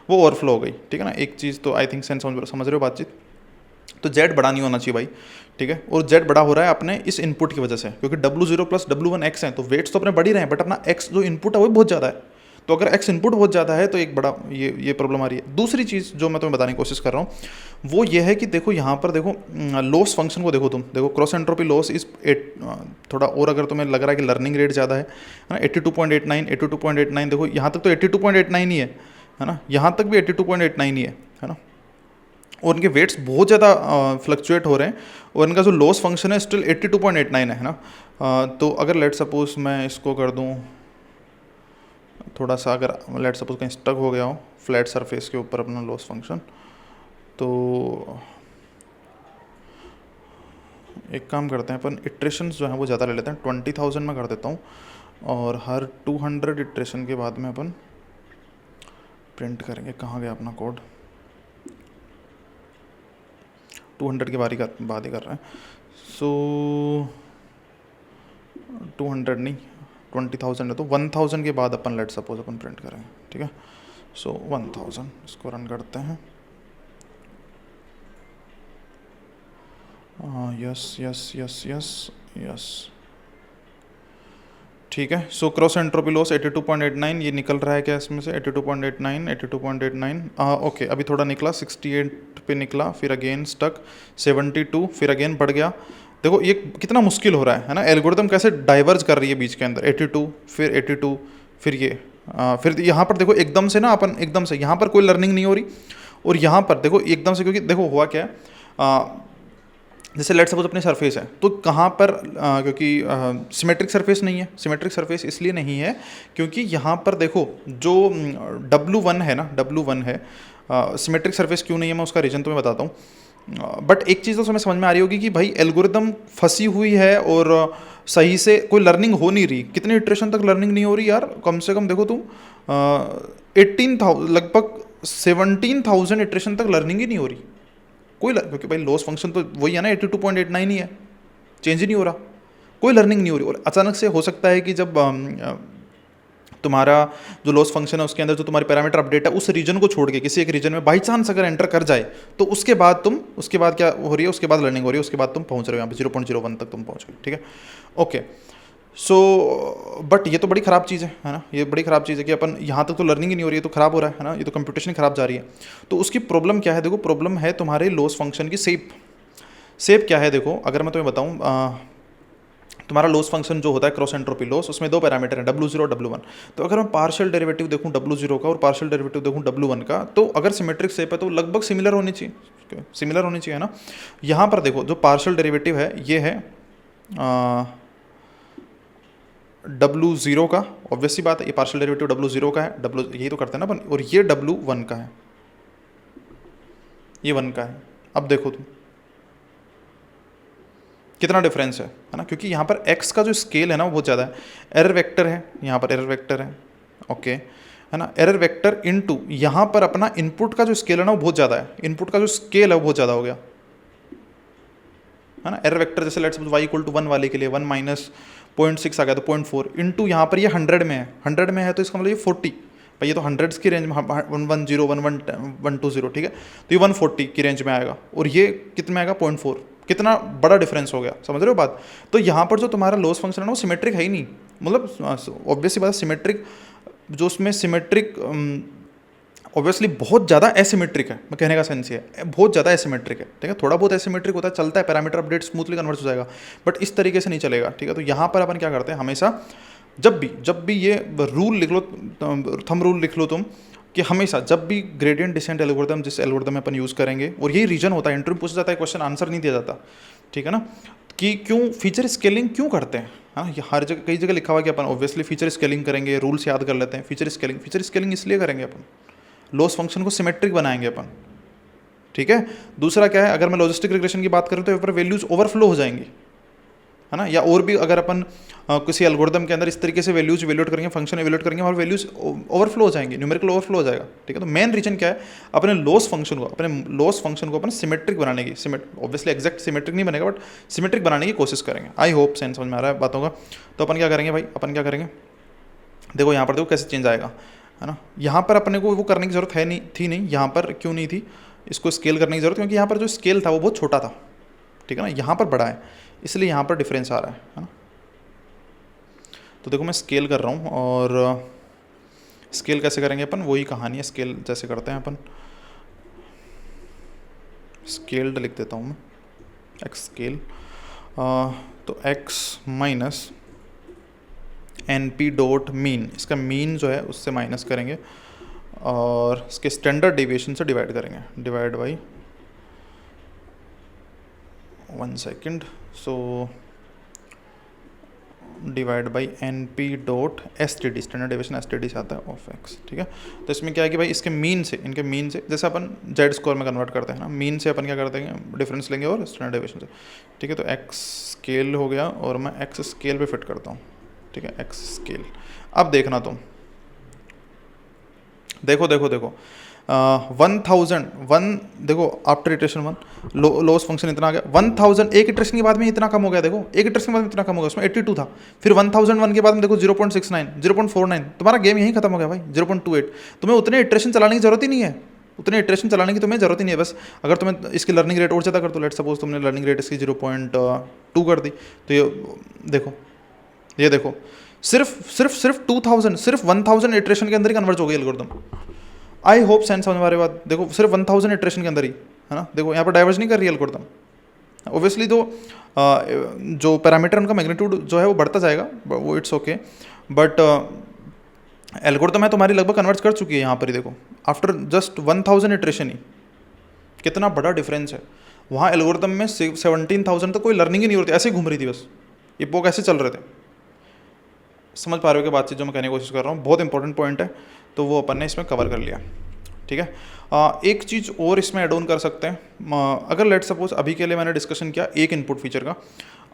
वो ओवरफ्लो हो गई, ठीक है ना। एक चीज़ तो आई थिंक सेंस समझ रहे हो बातचीत, तो z बड़ा नहीं होना चाहिए भाई, ठीक है, और z बड़ा हो रहा है अपने इस इनपुट की वजह से, क्योंकि W0 + W1 x है, तो वेट्स तो अपने बढ़ ही रहे हैं, बट अपना x जो इनपुट है वो बहुत ज़्यादा है, तो अगर x इनपुट बहुत ज़्यादा है तो एक बड़ा ये प्रॉब्लम आ रही है। दूसरी चीज़ जो मैं तुम्हें बताने की कोशिश कर रहा हूँ वो ये है कि देखो यहाँ पर देखो लॉस फंक्शन को देखो, तुम देखो क्रॉस एंट्रोपी लॉस इस थोड़ा और अगर तुम्हें लग रहा है कि लर्निंग रेट ज़्यादा है ना, 82.89 82.89, देखो यहाँ तक तो 82.89 ही है ना, यहाँ तक भी 82.89 ही है ना, और इनके वेट्स बहुत ज़्यादा फ्लक्चुएट हो रहे हैं और इनका जो लॉस फंक्शन है स्टिल 82.89 है ना। तो अगर लेट सपोज मैं इसको कर दूँ थोड़ा सा, अगर लेट सपोज कहीं स्टक हो गया हो फ्लैट सरफेस के ऊपर अपना लॉस फंक्शन, तो एक काम करते हैं अपन, इट्रेशंस जो हैं वो ज़्यादा ले लेते हैं, 20,000 में कर देता हूँ और हर 200 इट्रेशन के बाद में अपन प्रिंट करेंगे। कहाँ गया अपना कोड, 200 के बाद ही कर रहे हैं। सो 200 नहीं 20,000 है तो 1,000 के बाद अपन लेट सपोज अपन प्रिंट करेंगे, ठीक है। सो 1,000 इसको रन करते हैं। Yes yes yes yes yes, ठीक है। सो क्रॉस एंट्रोपी लॉस 82.89, ये निकल रहा है क्या इसमें से 82.89 82.89, ओके अभी थोड़ा निकला 68 पे निकला, फिर अगेन स्टक 72, फिर अगेन बढ़ गया। देखो ये कितना मुश्किल हो रहा है ना, एल्गोरिथम कैसे डाइवर्ज कर रही है बीच के अंदर, 82 फिर 82 फिर ये फिर यहाँ पर देखो एकदम से ना अपन एकदम से यहाँ पर कोई लर्निंग नहीं हो रही, और यहाँ पर देखो एकदम से, क्योंकि देखो हुआ क्या है, जैसे लेट सपोज अपनी सरफेस है तो कहाँ पर क्योंकि सिमेट्रिक सरफेस नहीं है, सिमेट्रिक सरफेस इसलिए नहीं है क्योंकि यहाँ पर देखो जो W1 है ना, W1 है, सिमेट्रिक सरफेस क्यों नहीं है मैं उसका रीज़न तो मैं बताता हूँ। बट एक चीज़ तो तुम्हें समझ में आ रही होगी कि भाई एल्गोरिदम फंसी हुई है और सही से कोई लर्निंग हो नहीं रही। कितने इटरेशन तक लर्निंग नहीं हो रही यार, कम से कम देखो तुम 18,000 लगभग 17,000 इटरेशन तक लर्निंग ही नहीं हो रही क्योंकि भाई लॉस फंक्शन तो वही है ना, 82.89 ही है, चेंज ही नहीं हो रहा, कोई लर्निंग नहीं हो रही। और अचानक से हो सकता है कि जब तुम्हारा जो लॉस फंक्शन है उसके अंदर जो तुम्हारी पैरामीटर अपडेट है उस रीजन को छोड़ के किसी एक रीजन में बाई चांस अगर एंटर कर जाए तो उसके बाद क्या हो रही है, उसके बाद लर्निंग हो रही है, उसके बाद तुम पहुंच रहे हो यहाँ पे 0.01 तक तुम पहुंच गए, ठीक है ओके। सो बट ये तो बड़ी ख़राब चीज़ है ना, ये बड़ी ख़राब चीज़ है कि अपन यहाँ तक तो लर्निंग ही नहीं हो रही है, तो ख़राब हो रहा है ना, ये तो कंप्यूटेशन ख़राब जा रही है। तो उसकी प्रॉब्लम क्या है, देखो प्रॉब्लम है तुम्हारे लॉस फंक्शन की शेप क्या है। देखो अगर मैं तुम्हें बताऊँ, तुम्हारा लॉस फंक्शन जो होता है क्रॉस एंट्रोपी लॉस, उसमें दो पैरामीटर हैं W0 और W1। तो अगर मैं पार्शियल डेरिवेटिव देखूँ W0 का और पार्शियल डेरिवेटिव देखूँ W1 का, तो अगर सिमेट्रिक शेप है तो लगभग सिमिलर होनी चाहिए ना। यहाँ पर देखो जो पार्शियल डेरिवेटिव है ये है W0 का, ऑब्वियस सी बात है, ये पार्शियल डेरिवेटिव W0 का है, W यही तो करते हैं ना अपन, और ये W1 का है, ये 1 का है। अब देखो तुम कितना डिफरेंस है ना, क्योंकि यहाँ पर x का जो स्केल है ना वो बहुत ज़्यादा है, एरर वेक्टर है, यहाँ पर एरर वेक्टर है, ओके है ना, एरर वेक्टर इनटू यहाँ पर अपना इनपुट का जो स्केल है ना वो बहुत ज़्यादा है, इनपुट का जो स्केल है वो बहुत ज़्यादा हो गया है ना। एरर वेक्टर जैसे let's suppose y equal to 1 वाले के लिए 1 माइनस 0.6 आ गया तो 0.4 इनटू यहाँ पर ये 100 में है, 100 में है तो इसका मतलब ये 40, भाई ये तो हंड्रेड्स की रेंज में 110 120, ठीक है, तो ये 140 की रेंज में आएगा और ये कितने में आएगा 0.4, कितना बड़ा डिफरेंस हो गया, समझ रहे हो बात। तो यहाँ पर जो तुम्हारा लॉस फंक्शन है ना वो सिमेट्रिक है ही नहीं, मतलब ऑब्वियसली बात सिमेट्रिक जो उसमें सिमेट्रिक ऑब्वियसली बहुत ज़्यादा एसिमेट्रिक है, मैं कहने का सेंस ये है बहुत ज़्यादा एसिमेट्रिक है, ठीक है। थोड़ा बहुत एसिमेट्रिक होता है, चलता है, पैरामीटर अपडेट स्मूथली कन्वर्ट हो जाएगा, बट इस तरीके से नहीं चलेगा, ठीक है। तो यहाँ पर अपन क्या करते हैं हमेशा, जब भी ये रूल लिख लो, थंब रूल लिख लो तुम, कि हमेशा जब भी ग्रेडियंट डिसेंट एल्गोरिथम जिस एल्गोरिथम में अपन यूज़ करेंगे, और यही रीजन होता है, इंटरव्यू में पूछा जाता है क्वेश्चन आंसर नहीं दिया जाता, ठीक है ना, कि क्यों फीचर स्केलिंग क्यों करते हैं, हाँ ये हर जगह कई जगह लिखा हुआ कि अपन ऑब्वियसली फीचर स्केलिंग करेंगे, रूल्स याद कर लेते हैं। फीचर स्केलिंग इसलिए करेंगे अपन, लॉस फंक्शन को सिमेट्रिक बनाएंगे अपन, ठीक है। दूसरा क्या है, अगर मैं लॉजिस्टिक रिग्रेशन की बात करूँ तो यहाँ पर वैल्यूज ओवरफ्लो हो जाएंगी, है ना, या और भी अगर अपन किसी एल्गोरिथम के अंदर इस तरीके से वैल्यूज इवैल्यूएट करेंगे, फंक्शन इवैल्यूएट करेंगे और वैल्यूज ओवरफ्लो हो जाएंगे, न्यूमेरिकल ओवरफ्लो हो जाएगा, ठीक है। तो मेन रीजन क्या है, अपने लॉस फंक्शन को अपन सिमेट्रिक बनाने की, ऑब्वियसली एग्जैक्ट सिमेट्रिक नहीं बनेगा बट सिमेट्रिक बनाने की कोशिश करेंगे। आई होप सेंस समझ में आ रहा है बातों का। तो अपन क्या करेंगे भाई, अपन क्या करेंगे, देखो यहाँ पर देखो कैसे चेंज आएगा, है ना। यहाँ पर अपने को वो करने की जरूरत थी नहीं, यहाँ पर क्यों नहीं थी, इसको स्केल करने की जरूरत, क्योंकि यहाँ पर जो स्केल था वो बहुत छोटा था, ठीक है ना, यहाँ पर बड़ा है, इसलिए यहाँ पर डिफरेंस आ रहा है ना। तो देखो मैं स्केल कर रहा हूँ और स्केल कैसे करेंगे अपन, वही कहानी है, स्केल जैसे करते हैं अपन। स्केल्ड लिख देता हूँ मैं, एक्स स्केल, तो x minus N P dot mean, इसका मीन जो है उससे माइनस करेंगे और इसके स्टैंडर्ड डेविएशन से डिवाइड करेंगे, divide by 1 second, so divide by N P dot S T D, standard deviation S T D से आता है ऑफ एक्स, ठीक है। तो इसमें क्या है कि भाई इसके मीन से, इनके मीन से, जैसे अपन जेड स्कोर में कन्वर्ट करते हैं ना, मीन से अपन क्या कर देंगे, डिफरेंस लेंगे और स्टैंडर्ड डेविएशन से, ठीक है। तो एक्स स्केल हो गया और मैं एक्स स्केल पे फिट करता हूँ, ठीक है, एक्स स्केल। अब देखना तुम, देखो देखो देखो 1001, देखो आफ्टर इटरेशन 1 लॉस फंक्शन इतना आ गया, 1000 एक इटरेशन के बाद में इतना कम हो गया, देखो एक इटरेशन के बाद में इतना कम हो गया, उसमें 82 था, फिर 1001 के बाद में देखो 0.69, 0.49, तुम्हारा गेम यहीं खत्म हो गया भाई, 0.28। तुम्हें उतने इटरेशन चलाने की जरूरत ही नहीं है, उतने इटरेशन चलाने की तुम्हें जरूरत ही नहीं है। बस अगर तुम्हें इसकी लर्निंग रेट और ज़्यादा कर दो, लेट सपोज तुमने लर्निंग रेट इसकी 0.2 कर दी, तो ये देखो, ये देखो सिर्फ 2000, सिर्फ 1000 इटरेशन के अंदर ही कन्वर्ज हो गई एल्गोरिथम। आई होप सेंस समझ में आ रही बात, देखो सिर्फ 1000 इटरेशन के अंदर ही, है ना, देखो यहाँ पर डाइवर्ज नहीं कर रही एल्गोरिथम। ओब्वियसली तो जो पैरामीटर उनका मैग्नीट्यूड जो है वो बढ़ता जाएगा, वो इट्स ओके, बट एल्गोरिथम है तुम्हारी लगभग कन्वर्ज कर चुकी है यहाँ पर ही, देखो आफ्टर जस्ट 1000 इटरेशन ही कितना बड़ा डिफरेंस है। वहाँ एल्गोरिथम में 17,000 तो कोई लर्निंग ही नहीं होती, ऐसे ही घूम रही थी बस, ये पोक ऐसे चल रहे थे। समझ पा रहे हो कि बातचीत जो मैं कहने की कोशिश कर रहा हूँ, बहुत इंपॉर्टेंट पॉइंट है, तो वो अपन ने इसमें कवर कर लिया, ठीक है। एक चीज़ और इसमें एड ऑन कर सकते हैं, अगर लेट सपोज अभी के लिए मैंने डिस्कशन किया एक इनपुट फीचर का,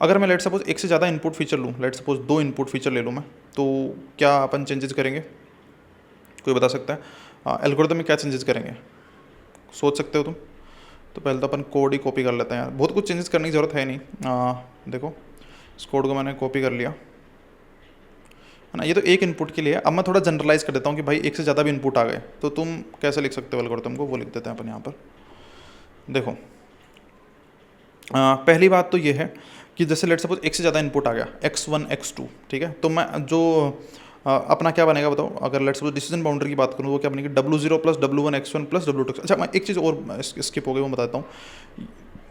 अगर मैं लेट सपोज एक से ज़्यादा इनपुट फीचर लूँ, लेट सपोज 2 इनपुट फीचर ले लूँ मैं, तो क्या अपन चेंजेस करेंगे, कोई बता सकता है एल्गोरिथम में क्या चेंजेस करेंगे, सोच सकते हो तुम? तो पहले तो अपन कोड ही कॉपी कर लेते हैं यार, बहुत कुछ चेंजेस करने की ज़रूरत है नहीं। देखो इस कोड को मैंने कॉपी कर लिया, है ना, ये तो एक इनपुट के लिए है। अब मैं थोड़ा जनरलाइज कर देता हूँ कि भाई एक से ज़्यादा भी इनपुट आ गए तो तुम कैसे लिख सकते हो एल्गोरिथम को, वो लिख देते हैं अपन यहाँ पर। देखो पहली बात तो ये है कि जैसे लेट सपोज एक से ज़्यादा इनपुट आ गया, x1 x2, ठीक है, तो मैं जो अपना क्या बनेगा बताओ, अगर लेट सपोज डिसीजन बाउंड्री की बात करूँ वो क्या बनेगी, W0 plus W1 x1 plus W2। अच्छा मैं एक चीज़ और स्किप हो गई वो बताता हूँ,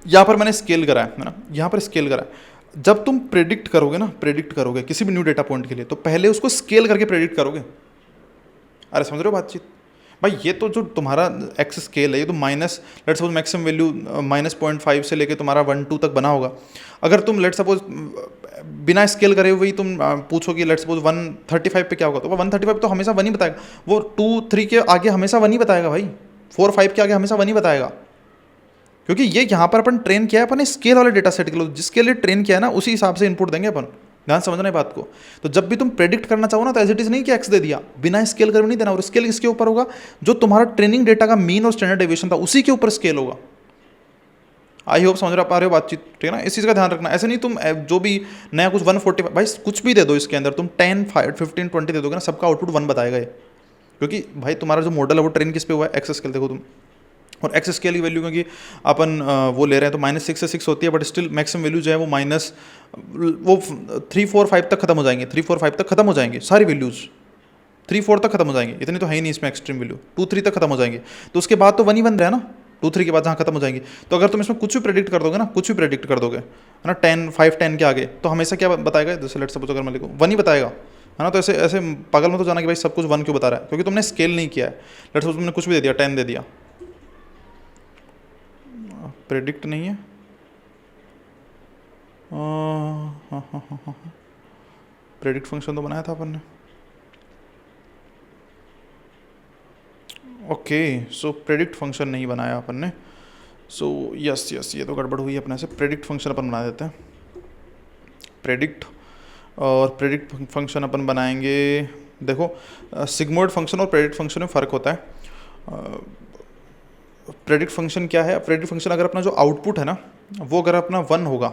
यहाँ पर मैंने स्केल करा है ना, यहाँ पर स्केल करा है। जब तुम प्रेडिक्ट करोगे ना, प्रेडिक्ट करोगे किसी भी न्यू डेटा पॉइंट के लिए, तो पहले उसको स्केल करके प्रेडिक्ट करोगे। अरे समझ रहे हो बातचीत भाई, ये तो जो तुम्हारा एक्स स्केल है ये तो minus let suppose maximum value -0.5 से लेके तुम्हारा 1-2 तक बना होगा। अगर तुम लेट सपोज बिना स्केल करे हुए तुम पूछो कि लेट सपोज 135 पे क्या होगा, तो वो 135 तो हमेशा 1 ही बताएगा, वो 2-3 के आगे हमेशा 1 ही बताएगा भाई, 4-5 के आगे हमेशा 1 ही बताएगा, क्योंकि ये यहाँ पर अपन ट्रेन किया है अपन स्केल वाले डेटा सेट के लिए, जिसके लिए ट्रेन किया है ना उसी हिसाब से इनपुट देंगे अपन। ध्यान समझना है बात को। तो जब भी तुम प्रेडिक्ट करना चाहो ना, तो एज इट इज नहीं कि एक्स दे दिया, बिना स्केल कर नहीं देना, और स्केल किसके ऊपर होगा, जो तुम्हारा ट्रेनिंग डेटा का मीन और स्टैंडर्ड डेविएशन था उसी के ऊपर स्केल होगा। आई होप समझ पा रहे हो बातचीत, ठीक है ना, इस चीज़ का ध्यान रखना। ऐसे नहीं तुम जो भी नया कुछ 145 भाई कुछ भी दे दो इसके अंदर, तुम 10, 15, 20 दे दोगे ना, सबका आउटपुट 1 बताएगा ये, क्योंकि भाई तुम्हारा जो मॉडल है वो ट्रेन किस पे हुआ है, एक्स स्केल। देखो तुम, और एक्स स्केल की वैल्यू क्योंकि अपन वो ले रहे हैं तो -6 से 6 होती है, बट स्टिल मैक्सिमम वैल्यू जो है वो 3, 4, 5 तक खत्म हो जाएंगे, 3, 4, 5 तक खत्म हो जाएंगे सारी वैल्यूज़, 3, 4 तक खत्म हो जाएंगे, इतनी तो है ही नहीं इसमें एक्सट्रीम वैल्यू, 2, 3 तक खत्म हो जाएंगे, तो उसके बाद तो 1 ही बन रहा है ना, 2, 3 के बाद जहाँ खत्म हो जाएंगे। तो अगर तुम इसमें कुछ भी प्रेडिक्ट कर दोगे ना, कुछ भी प्रेडिक्ट कर दोगे, है ना, 10, 5, 10 के आगे, तो हमेशा क्या बताएगा, जैसे लेट सपोज अगर मैं लिखूँ 1 ही बताएगा, है ना। तो ऐसे ऐसे पागल में तो जाना कि भाई सब कुछ 1 क्यों बता रहा है, क्योंकि तुमने स्केल नहीं किया है। लेट सपोज तुमने कुछ भी दे दिया, 10 दे दिया, प्रेडिक्ट नहीं है, प्रेडिक्ट फंक्शन तो बनाया था अपन ने, ओके, सो प्रेडिक्ट फंक्शन नहीं बनाया अपन ने, सो यस ये तो गड़बड़ हुई अपने से। प्रेडिक्ट फंक्शन अपन बना देते हैं, प्रेडिक्ट, और प्रेडिक्ट फंक्शन अपन बनाएंगे। देखो सिग्मोइड फंक्शन और प्रेडिक्ट फंक्शन में फ़र्क होता है। प्रेडिक्ट फंक्शन क्या है, प्रेडिक्ट फंक्शन अगर अपना जो आउटपुट है ना वो अगर अपना 1 होगा,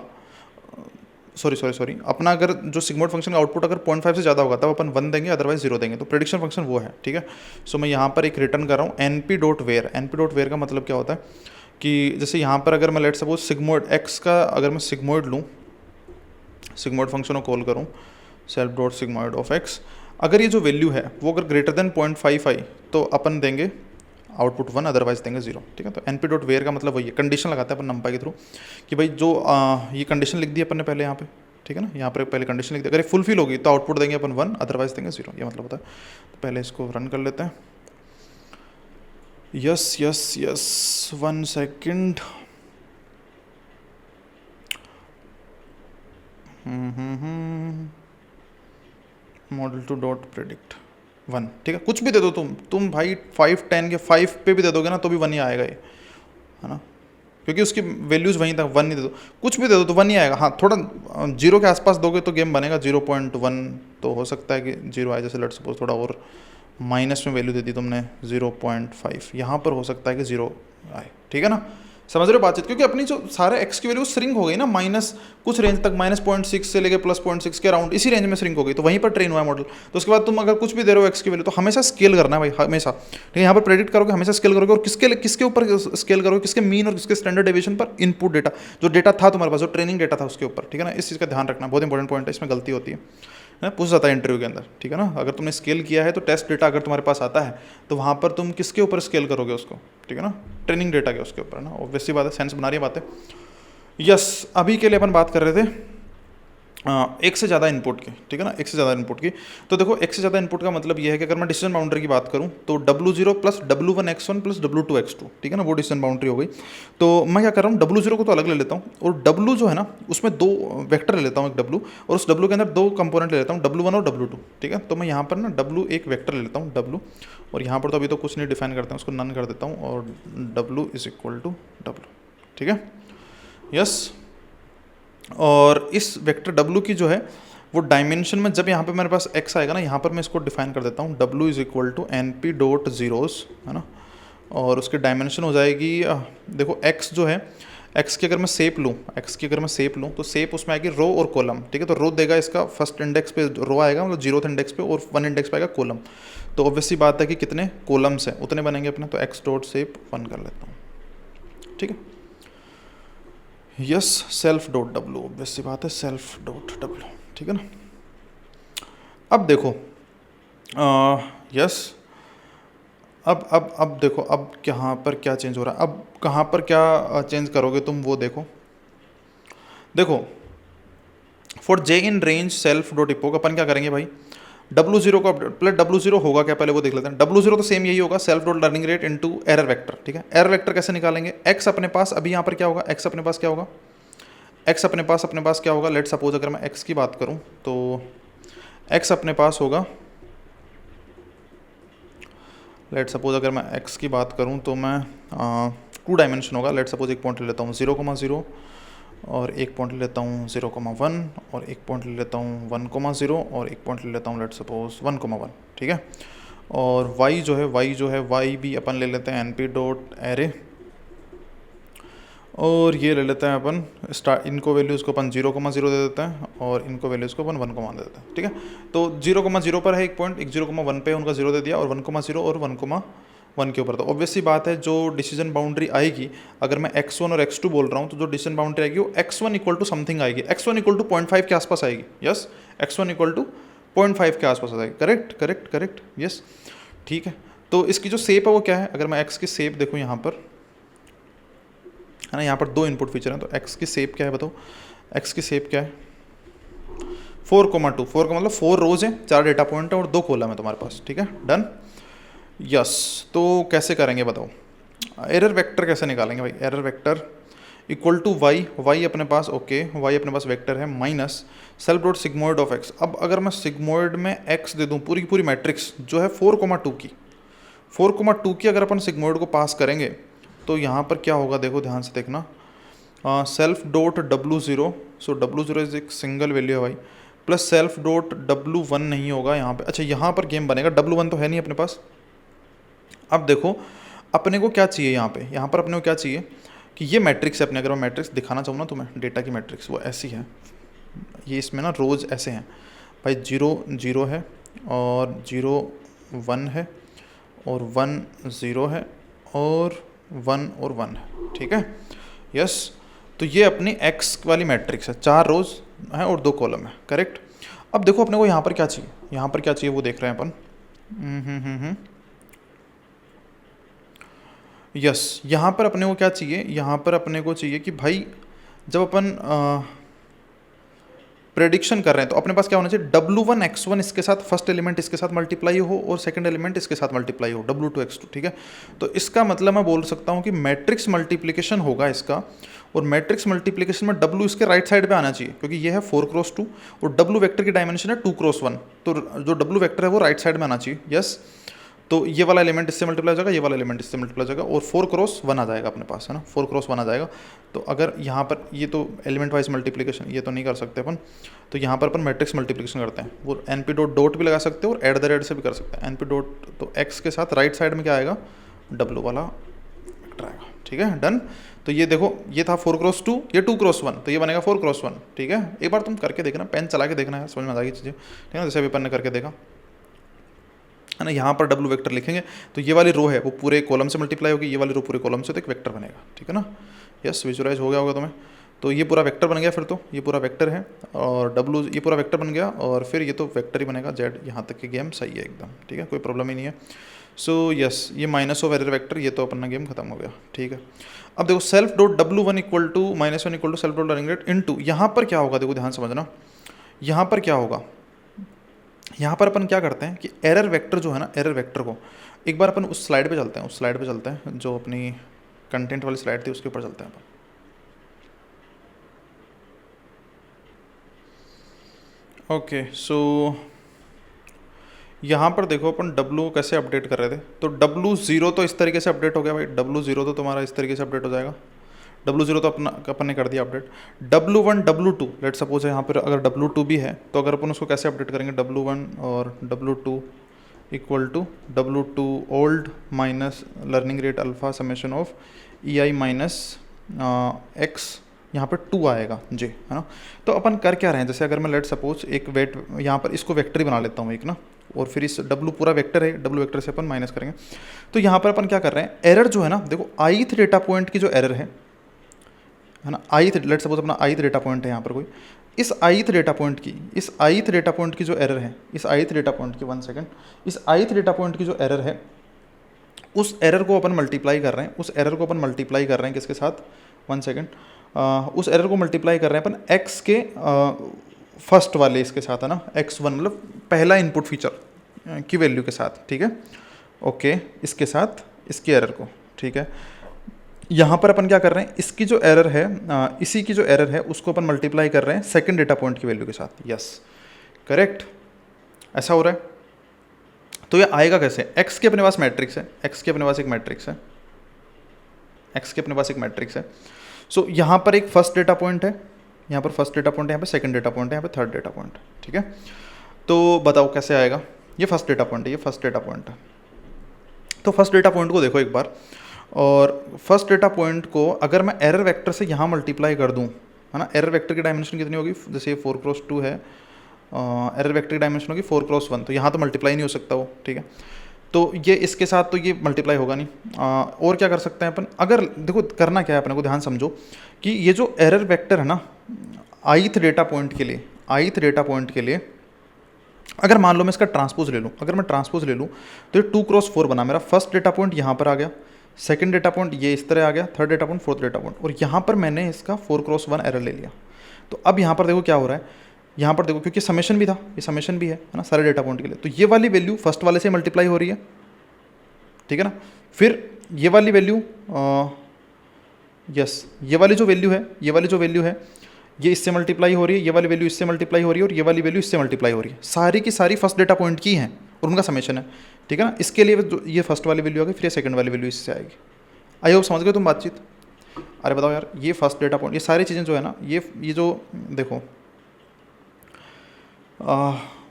सॉरी अपना अगर जो सिग्मोइड फंक्शन का आउटपुट अगर 0.5 से ज़्यादा होगा तब अपन 1 देंगे, अदरवाइज 0 देंगे, तो प्रेडिक्शन फंक्शन वो है, ठीक है। सो मैं यहाँ पर एक रिटर्न कर रहा हूँ np.where। np.where का मतलब क्या होता है कि जैसे यहाँ पर अगर मैं लेट सपोज सिग्मोइड एक्स का अगर मैं सिग्मोइड लूँ, सिग्मोइड फंक्शन को कॉल करूँ self.sigmoid of x, अगर ये जो वैल्यू है वो अगर ग्रेटर देन 0.5 आई तो अपन देंगे आउटपुट 1, अदरवाइज देंगे 0, ठीक है। तो np.where का मतलब वही है, कंडीशन लगाते हैं अपन numpy के थ्रू कि भाई जो ये कंडीशन लिख दी अपन ने पहले यहाँ पे, ठीक है ना, यहाँ पर पहले कंडीशन लिख दी, अगर ये फुलफिल होगी तो आउटपुट देंगे अपन 1, अदरवाइज देंगे 0, ये मतलब होता है। तो पहले इसको रन कर लेते हैं। Yes yes yes, 1 second. Model to dot predict 1, ठीक है। कुछ भी दे दो तुम भाई 5, 10 के 5 पे भी दे दोगे ना तो भी 1 ही आएगा ये, है ना, क्योंकि उसकी वैल्यूज़ वहीं तक 1 नहीं दे दो, कुछ भी दे दो तो 1 ही आएगा। हाँ, थोड़ा 0 के आसपास दोगे तो गेम बनेगा, 0.1 तो हो सकता है कि 0 आए, जैसे लेट्स सपोज थोड़ा और माइनस में वैल्यू दे दी तुमने 0.5, यहाँ पर हो सकता है कि 0 आए, ठीक है ना, समझ रहे हो बातचीत, क्योंकि अपनी जो सारे एक्स की वैल्यू श्रिंक हो गई ना, माइनस कुछ रेंज तक, -0.6 से लेके +0.6 के अराउंड इसी रेंज में श्रिंक हो गई, तो वहीं पर ट्रेन हुआ है मॉडल। तो उसके बाद तुम अगर कुछ भी दे रहे हो एक्स की वैल्यू तो हमेशा स्केल करना है भाई, हमेशा, ठीक है। यहाँ पर प्रेडिक्ट करोगे, हमेशा स्केल करोगे, और किसके ऊपर स्केल करोगे, किसके मीन और किसके स्टैंडर्ड डेविएशन पर, इनपुट डेटा, जो डेटा था तुम्हारे पास, जो ट्रेनिंग डेटा था उसके ऊपर, ठीक है ना। इस चीज़ का ध्यान रखना, बहुत इंपॉर्टेंट पॉइंट है, इसमें गलती होती है, पूछ जाता है इंटरव्यू के अंदर, ठीक है ना। अगर तुमने स्केल किया है तो टेस्ट डेटा अगर तुम्हारे पास आता है तो वहाँ पर तुम किसके ऊपर स्केल करोगे उसको, ठीक है ना, ट्रेनिंग डेटा के उसके ऊपर ना, ऑब्वियसली बात है, सेंस बना रही है बातें। यस, अभी के लिए अपन बात कर रहे थे एक से ज़्यादा इनपुट की, ठीक है ना, एक से ज़्यादा इनपुट की। तो देखो एक से ज़्यादा इनपुट का मतलब ये है कि अगर मैं डिसीजन बाउंड्री की बात करूँ तो W0 + W1x1 + W2x2, ठीक है ना, वो डिसीजन बाउंड्री हो गई। तो मैं क्या कर रहा हूँ, W0 को तो अलग ले लेता हूँ, और W जो है ना उसमें 2 वेक्टर ले लेता हूँ, एक W, और उस W के अंदर 2 कंपोनेंट ले लेता हूँ, W1 और W2, ठीक है। तो मैं यहाँ पर ना W एक वेक्टर ले लेता हूँ, W, और यहाँ पर तो अभी तो कुछ नहीं डिफाइन करते हैं, उसको नन कर देता हूँ, और W = W, ठीक है। यस, और इस वेक्टर W की जो है वो डायमेंशन में, जब यहाँ पे मेरे पास x आएगा ना, यहाँ पर मैं इसको डिफाइन कर देता हूँ, W = np.zeros, है ना, और उसकी डायमेंशन हो जाएगी, देखो x जो है, x की अगर मैं शेप लूँ, तो शेप उसमें आएगी रो और कॉलम, ठीक है। तो रो देगा इसका फर्स्ट इंडेक्स पे रो आएगा, मतलब 0th इंडेक्स पे, और 1 इंडेक्स पे आएगा कॉलम। तो ऑब्वियसली बात है कि कितने कॉलम्स हैं उतने बनेंगे अपने, तो x.shape 1 कर लेता हूँ, ठीक है। यस, self.w, ऑब्वियसली बात है, self.w, ठीक है ना। अब देखो यस, अब देखो, अब कहाँ पर क्या चेंज हो रहा है, अब कहाँ पर क्या चेंज करोगे तुम, वो देखो for j in range self.epoch अपन क्या करेंगे भाई, W0 को प्लस W0 होगा क्या, पहले वो देख लेते हैं। W0 तो सेम यही होगा, self.learning rate into error vector, ठीक है। एरर वेक्टर कैसे निकालेंगे, x अपने पास, अभी यहाँ पर क्या होगा, x अपने पास क्या होगा, x अपने पास क्या होगा, लेट सपोज अगर मैं x की बात करूँ तो x अपने पास होगा, लेट सपोज अगर मैं x की बात करूँ तो मैं 2 डायमेंशन होगा, लेट सपोज एक पॉइंट ले लेता हूँ 0,0, और एक पॉइंट ले लेता हूँ 0,1, और एक पॉइंट ले लेता हूँ 1,0, और एक पॉइंट ले लेता हूँ लेट सपोज 1,1, ठीक है। और y जो है y भी अपन ले लेते हैं np.array, और ये ले लेते हैं अपन इनको वैल्यूज़ को अपन 0,0 दे देते हैं, और इनको वैल्यूज़ को अपन 1,1 दे देते हैं, ठीक है। तो 0,0 पर है एक पॉइंट, एक 0,1 पे उनका 0 दे दिया, और 1,0 और 1,1 के ऊपर। तो ऑब्वियसली बात है जो डिसीजन बाउंड्री आएगी, अगर मैं x1 और x2 बोल रहा हूँ तो जो डिसीजन बाउंड्री आएगी वो x1 = समथिंग आएगी, x1 = 0.5 के आसपास आएगी। यस, x1 = 0.5 के आसपास आ जाएगी, करेक्ट, यस, ठीक है। तो इसकी जो शेप है वो क्या है, अगर मैं x की शेप देखूँ यहाँ पर, है ना, यहाँ पर 2 इनपुट फीचर हैं, तो x की शेप क्या है बताओ, x की शेप क्या है, 4,2, 4 का मतलब 4 रोज हैं, 4 डेटा पॉइंट है और 2 कॉलम है तुम्हारे पास, ठीक है, डन। यस, तो कैसे करेंगे बताओ, एरर वेक्टर कैसे निकालेंगे भाई, एरर वेक्टर = y अपने पास, ओके, y अपने पास वेक्टर है, माइनस self.sigmoid of x। अब अगर मैं सिग्मोइड में x दे दूँ, पूरी की पूरी मैट्रिक्स जो है 4,2 की अगर अपन सिग्मोइड को पास करेंगे तो यहाँ पर क्या होगा, देखो ध्यान से देखना, self.w0, सो W0 इज एक सिंगल वैल्यू है भाई, प्लस self.w1 नहीं होगा यहाँ पे, अच्छा यहाँ पर गेम बनेगा, W1 तो है नहीं अपने पास। अब देखो अपने को क्या चाहिए, यहाँ पर अपने को क्या चाहिए कि ये मैट्रिक्स है अपने, अगर मैं मैट्रिक्स दिखाना चाहूँ ना तुम्हें, डेटा की मैट्रिक्स वो ऐसी है, ये इसमें ना रोज ऐसे हैं भाई, 0 0 है, और 0 1 है, और 1 0 है, और 1 और 1 है, ठीक है। यस, तो ये अपनी x वाली मैट्रिक्स है, 4 रोज है और 2 कॉलम है, करेक्ट। अब देखो अपने को यहाँ पर क्या चाहिए, यहाँ पर क्या चाहिए वो देख रहे हैं अपन। यस, यहाँ पर अपने को क्या चाहिए, यहाँ पर अपने को चाहिए कि भाई जब अपन प्रेडिक्शन कर रहे हैं तो अपने पास क्या होना चाहिए, W1 X1 इसके साथ फर्स्ट एलिमेंट इसके साथ मल्टीप्लाई हो और सेकंड एलिमेंट इसके साथ मल्टीप्लाई हो W2 X2, ठीक है। तो इसका मतलब मैं बोल सकता हूँ कि मैट्रिक्स मल्टीप्लिकेशन होगा इसका, और मैट्रिक्स मल्टीप्लिकेशन में W इसके राइट साइड पे आना चाहिए क्योंकि ये है 4x2 और W वेक्टर की डायमेंशन है 2x1, तो जो W वेक्टर है वो राइट साइड में आना चाहिए। यस, तो ये वाला एलिमेंट इससे मल्टीप्लाई हो जाएगा, ये वाला एलिमेंट इससे मल्टीप्लाई हो जाएगा और 4x1 आ जाएगा अपने पास, है ना, 4x1 आ जाएगा। तो अगर यहाँ पर ये तो एलिमेंट वाइज मल्टीप्लिकेशन ये तो नहीं कर सकते अपन, तो यहाँ पर अपन मैट्रिक्स मल्टीप्लिकेशन करते हैं, वो NP डॉट डॉट भी लगा सकते हैं और एट द रेट से भी कर सकते हैं। NP डॉट तो x के साथ राइट साइड में क्या आएगा, W वाला वेक्टर आएगा, ठीक है, डन। तो ये देखो ये था 4x2, ये 2x1, तो ये बनेगा 4x1, ठीक है। एक बार तुम करके देखना, पेन चला के देखना है, समझ में आ जाएगी चीज़ें, ठीक है, जैसे अभी अपन ने करके देखा है ना। यहाँ पर W वेक्टर लिखेंगे तो ये वाली रो है वो पूरे कॉलम से मल्टीप्लाई होगी, ये वाली रो पूरे कॉलम से, तो एक वेक्टर बनेगा, ठीक है ना। यस, विजुअलाइज हो गया होगा तुम्हें। तो ये पूरा वेक्टर बन गया, फिर तो ये पूरा वेक्टर है और W ये पूरा वेक्टर बन गया और फिर ये तो वेक्टर ही बनेगा Z, यहाँ तक की गेम सही है एकदम, ठीक है, कोई प्रॉब्लम ही नहीं है। सो यस, ये माइनस ऑफ एरर वेक्टर, ये तो अपना गेम खत्म हो गया, ठीक है। अब देखो self dot W1 equal to -1 equal to self dot learning rate into, यहाँ पर क्या होगा, देखो ध्यान समझना, यहाँ पर क्या होगा, यहाँ पर अपन क्या करते हैं कि एरर वेक्टर जो है ना, एरर वेक्टर को एक बार अपन उस स्लाइड पे चलते हैं, उस स्लाइड पे चलते हैं जो अपनी कंटेंट वाली स्लाइड थी उसके ऊपर चलते हैं अपन। ओके, सो यहाँ पर देखो अपन W कैसे अपडेट कर रहे थे, तो W0 तो इस तरीके से अपडेट हो गया भाई, W0 तो तुम्हारा इस तरीके से अपडेट हो जाएगा, W0 तो अपन ने कर दिया update. W1 W2 let suppose है यहाँ पर अगर W2 भी है तो अगर अपन उसको कैसे अपडेट करेंगे, W1 और W2 equal to W2 old minus learning rate alpha summation of EI minus X, यहाँ पर 2 आएगा जी, है ना। तो अपन कर क्या रहे हैं, जैसे अगर मैं लेट सपोज एक वेट यहाँ पर इसको वेक्टर ही बना लेता हूँ एक ना, और फिर इस W पूरा वेक्टर है, W वेक्टर से अपन माइनस करेंगे। तो यहाँ पर अपन क्या कर रहे हैं, एरर जो है ना, देखो ith डेटा पॉइंट की जो एरर है ना, ith लेट सपोज अपना ith डेटा पॉइंट है यहाँ पर कोई, इस ith डेटा पॉइंट की, इस ith डेटा पॉइंट की जो एरर है, इस ith डेटा पॉइंट की 1 सेकेंड, इस ith डेटा पॉइंट की जो एरर है उस एरर को अपन मल्टीप्लाई कर रहे हैं, उस एरर को अपन मल्टीप्लाई कर रहे हैं किसके साथ, 1 सेकेंड, उस एरर को मल्टीप्लाई कर रहे हैं अपन x के फर्स्ट वाले इसके साथ, है ना, x1 मतलब पहला इनपुट फीचर की वैल्यू के साथ, ठीक है। ओके, इसके साथ इसकी एरर को, ठीक है। यहाँ पर अपन क्या कर रहे हैं, इसकी जो एरर है इसी की जो एरर है उसको अपन मल्टीप्लाई कर रहे हैं सेकंड डेटा पॉइंट की वैल्यू के साथ। यस, करेक्ट, ऐसा हो रहा है। तो ये आएगा कैसे, x के अपने पास मैट्रिक्स है, x के अपने पास एक मैट्रिक्स है, x के अपने पास एक मैट्रिक्स है। सो यहाँ पर एक फर्स्ट डेटा पॉइंट है, यहाँ पर फर्स्ट डेटा पॉइंट है, यहाँ पे सेकंड डेटा पॉइंट है, यहाँ पे थर्ड डेटा पॉइंट, ठीक है। तो बताओ कैसे आएगा, ये फर्स्ट डेटा पॉइंट है, ये फर्स्ट डेटा पॉइंट है। तो फर्स्ट डेटा पॉइंट को देखो एक बार, और फर्स्ट डेटा पॉइंट को अगर मैं एरर वेक्टर से यहाँ मल्टीप्लाई कर दूँ, है ना, एरर वेक्टर की डायमेंशन कितनी होगी, जैसे ये 4x2 है, एरर वेक्टर की डायमेंशन होगी 4x1, तो यहाँ तो मल्टीप्लाई नहीं हो सकता वो, ठीक है। तो ये इसके साथ तो ये मल्टीप्लाई होगा नहीं। और क्या कर सकते हैं अपन, अगर देखो करना क्या है अपने को, ध्यान समझो कि ये जो एरर वेक्टर है ना ith डेटा पॉइंट के लिए, ith डेटा पॉइंट के लिए अगर मान लो मैं इसका ट्रांसपोज ले लूँ, अगर मैं ट्रांसपोज ले लूँ तो ये 2x4 बना, मेरा फर्स्ट डेटा पॉइंट यहाँ पर आ गया, सेकंड डेटा पॉइंट ये इस तरह आ गया, third data point, fourth data point, और यहाँ पर मैंने इसका 4x1 एरर ले लिया। तो अब यहाँ पर देखो क्या हो रहा है, यहाँ पर देखो क्योंकि समेशन भी था, ये समेशन भी है ना सारे डेटा पॉइंट के लिए, तो ये वाली वैल्यू फर्स्ट वाले से मल्टीप्लाई हो रही है, ठीक है ना। फिर ये वाली वैल्यू यस, ये वाली जो वैल्यू है, ये वाली जो वैल्यू है ये इससे मल्टीप्लाई हो रही है, ये वाली वैल्यू इससे मल्टीप्लाई हो रही है, और ये वाली वैल्यू इससे मल्टीप्लाई हो रही है, सारी की सारी फर्स्ट डेटा पॉइंट की हैं और उनका समेशन है, ठीक है ना। इसके लिए ये फर्स्ट वाली वैल्यू आ गई, फिर ये सेकंड वाली वैल्यू इससे आएगी। आई होप समझ गए तुम बातचीत। अरे बताओ यार, ये फर्स्ट डेटा पॉइंट, ये सारी चीज़ें जो है ना, ये जो देखो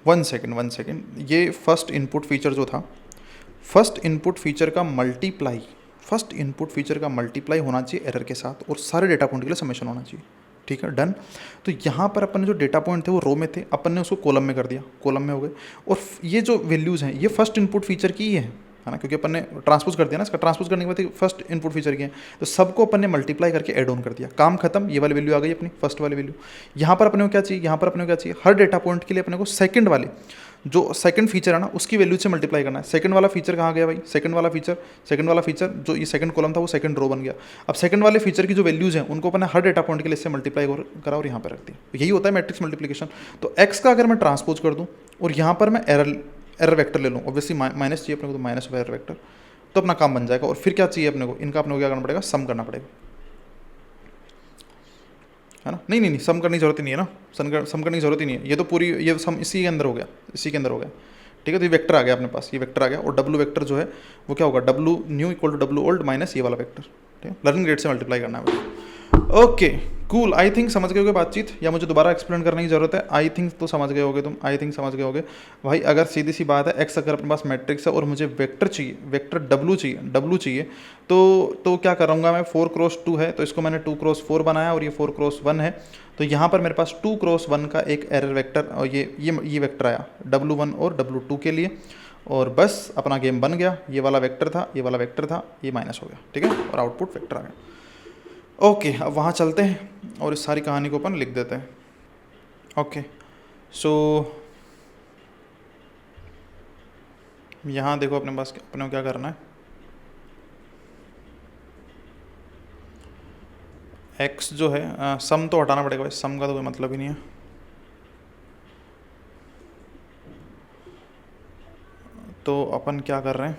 1 सेकेंड, ये फर्स्ट इनपुट फीचर जो था, फर्स्ट इनपुट फीचर का मल्टीप्लाई, फर्स्ट इनपुट फीचर का मल्टीप्लाई होना चाहिए एरर के साथ, और सारे डेटा पॉइंट के लिए समेशन होना चाहिए, ठीक है, डन। तो यहाँ पर अपन ने जो डेटा पॉइंट थे वो रो में थे, अपन ने उसको कॉलम में कर दिया, कॉलम में हो गए, और ये जो वैल्यूज़ हैं ये फर्स्ट इनपुट फीचर की ही है ना, क्योंकि अपन ने ट्रांसपोज कर दिया ना, इसका ट्रांसपोज करने के बाद फर्स्ट इनपुट फीचर की है, तो सबको अपन ने मल्टीप्लाई करके ऐड ऑन कर दिया, काम खत्म, ये वाली वैल्यू आ गई अपनी फर्स्ट वाली वैल्यू। यहाँ पर अपने को क्या चाहिए, यहाँ पर अपने को क्या चाहिए, हर डेटा पॉइंट के लिए अपने को सेकंड वाली जो सेकंड फीचर है ना उसकी वैल्यू से मल्टीप्लाई करना है। सेकंड वाला फीचर कहाँ गया भाई, सेकंड वाला फीचर जो ये सेकंड कॉलम था वो सेकंड रो बन गया। अब सेकंड वाले फीचर की जो वैल्यूज हैं उनको अपने हर डेटा पॉइंट के लिए इससे मल्टीप्लाई करा और यहाँ पर रख दिया। यही होता है मैट्रिक्स मल्टीप्लिकेशन। तो एक्स का अगर मैं ट्रांसपोज कर दूँ और यहाँ पर मैं एरर वेक्टर ले लूँ, ऑब्वियसली माइनस चाहिए अपने को, तो माइनस ऑफ एरर वेक्टर, तो अपना काम बन जाएगा। और फिर क्या चाहिए अपने को, इनका अपने को क्या करना पड़ेगा, सम करना पड़ेगा, है ना। नहीं सम करने की जरूरत ही नहीं है ना, सम करने की जरूरत ही नहीं है, ये तो पूरी ये सम इसी के अंदर हो गया, ठीक है। तो ये वेक्टर आ गया अपने पास, ये वेक्टर आ गया, और डब्लू वेक्टर जो है वो क्या होगा, W new equal to W old minus ये वाला वेक्टर, ठीक है। लर्निंग रेट से मल्टीप्लाई करना है। ओके कूल, आई थिंक समझ गए होगे बातचीत, या मुझे दोबारा एक्सप्लेन करने की जरूरत है। आई थिंक तो समझ गए होगे तुम, आई थिंक समझ गए होगे भाई। अगर सीधी सी बात है, एक्स अगर अपने पास मैट्रिक्स है और मुझे वेक्टर चाहिए, वेक्टर डब्लू चाहिए, तो क्या करूँगा मैं, 4x2 है तो इसको मैंने 2x4 बनाया और ये 4x1 है, तो यहाँ पर मेरे पास 2x1 का एक एरर वेक्टर और ये वेक्टर आया W1 और W2 के लिए, और बस अपना गेम बन गया। ये वाला वेक्टर था, ये वाला वेक्टर था, ये माइनस हो गया, ठीक है, और आउटपुट वेक्टर आ गया। ओके अब वहाँ चलते हैं और इस सारी कहानी को अपन लिख देते हैं। ओके सो यहाँ देखो अपने पास अपने को क्या करना है, एक्स जो है सम तो हटाना पड़ेगा भाई, सम का तो कोई मतलब ही नहीं है। तो अपन क्या कर रहे हैं,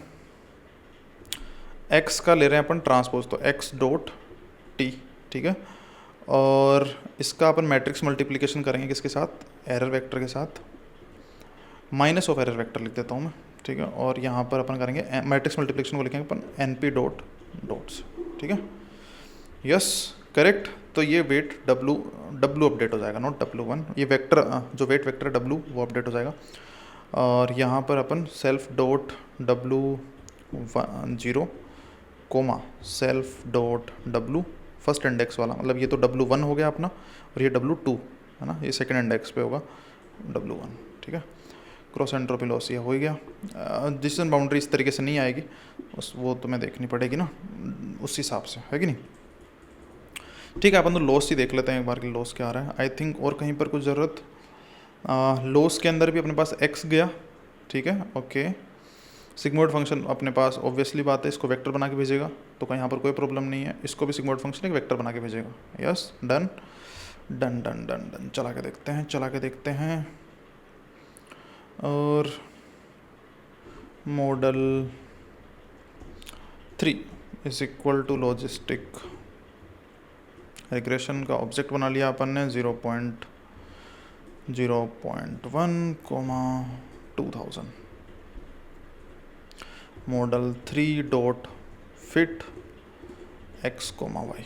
एक्स का ले रहे हैं अपन ट्रांसपोज, तो एक्स डॉट टी, ठीक है। और इसका अपन मैट्रिक्स मल्टीप्लिकेशन करेंगे किसके साथ, एरर वेक्टर के साथ, माइनस ऑफ एरर वेक्टर लिख देता हूँ मैं, ठीक है। और यहाँ पर अपन करेंगे मैट्रिक्स मल्टीप्लिकेशन को लिखेंगे अपन NP डॉट्स, ठीक है, यस करेक्ट। तो ये वेट डब्लू अपडेट हो जाएगा, नॉट W1, ये वेक्टर जो वेट वेक्टर W वो अपडेट हो जाएगा। और यहाँ पर अपन self dot W0 comma self dot W first index वाला, मतलब ये तो W1 हो गया अपना, और ये W2 है ना, ये सेकंड इंडेक्स पे होगा W1, ठीक है। क्रॉस एंट्रोपी लॉस ये हो गया। डिसीजन बाउंड्री इस तरीके से नहीं आएगी, वो तुम्हें देखनी पड़ेगी ना उस हिसाब से, है कि नहीं, ठीक है। अपन तो लॉस ही देख लेते हैं एक बार कि लॉस क्या आ रहा है। आई थिंक और कहीं पर कुछ ज़रूरत, लॉस के अंदर भी अपने पास x गया, ठीक है, ओके। सिग्मोइड फंक्शन अपने पास ऑब्वियसली बात है, इसको वेक्टर बना के भेजेगा, तो कहीं यहाँ पर कोई प्रॉब्लम नहीं है। इसको भी सिग्मोइड फंक्शन एक वेक्टर बना के भेजेगा, yes done done done done done. चला के देखते हैं और model 3 is equal to logistic regression का ऑब्जेक्ट बना लिया अपन ने 0.1, 2000 model 3 dot fit x, y।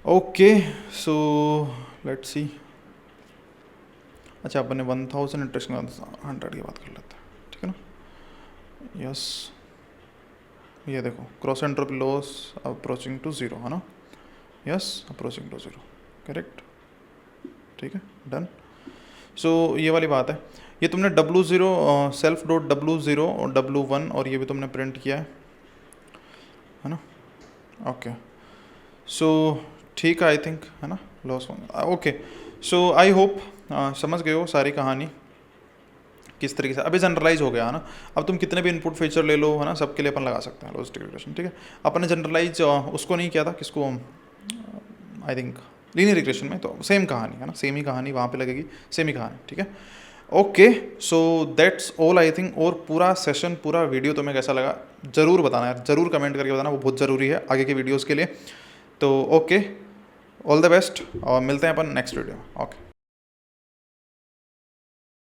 Okay so let's see. अच्छा अपन ने 1000 इंटरेक्शन 100 की बात कर लेते हैं, ठीक है ना, यस। ये देखो cross entropy loss approaching to 0 है ना, यस अप्रोचिंग टू 0 करेक्ट, ठीक है डन। सो ये वाली बात है, ये तुमने W0 सेल्फ डॉट W0 और W1 और ये भी तुमने प्रिंट किया है ना, ओके। सो ठीक है आई थिंक, है ना, loss okay. So I hope समझ गए हो सारी कहानी किस तरीके से, अभी जनरलाइज हो गया है ना। अब तुम कितने भी इनपुट फीचर ले लो, है ना, सबके लिए अपन लगा सकते हैं लॉजिस्टिक रिग्रेशन, ठीक है। अपन ने जनरलाइज उसको नहीं किया था, किसको, आई थिंक लीनियर रिग्रेशन में, तो सेम कहानी है ना, सेम ही कहानी वहाँ पे लगेगी, सेम ही कहानी, ठीक है। Okay so that's all I think. और पूरा सेशन, पूरा वीडियो तुम्हें कैसा लगा ज़रूर बताना यार, ज़रूर कमेंट करके बताना, वो बहुत ज़रूरी है आगे के वीडियोज़ के लिए। तो ओके ऑल द बेस्ट और मिलते हैं अपन नेक्स्ट वीडियो में, ओके।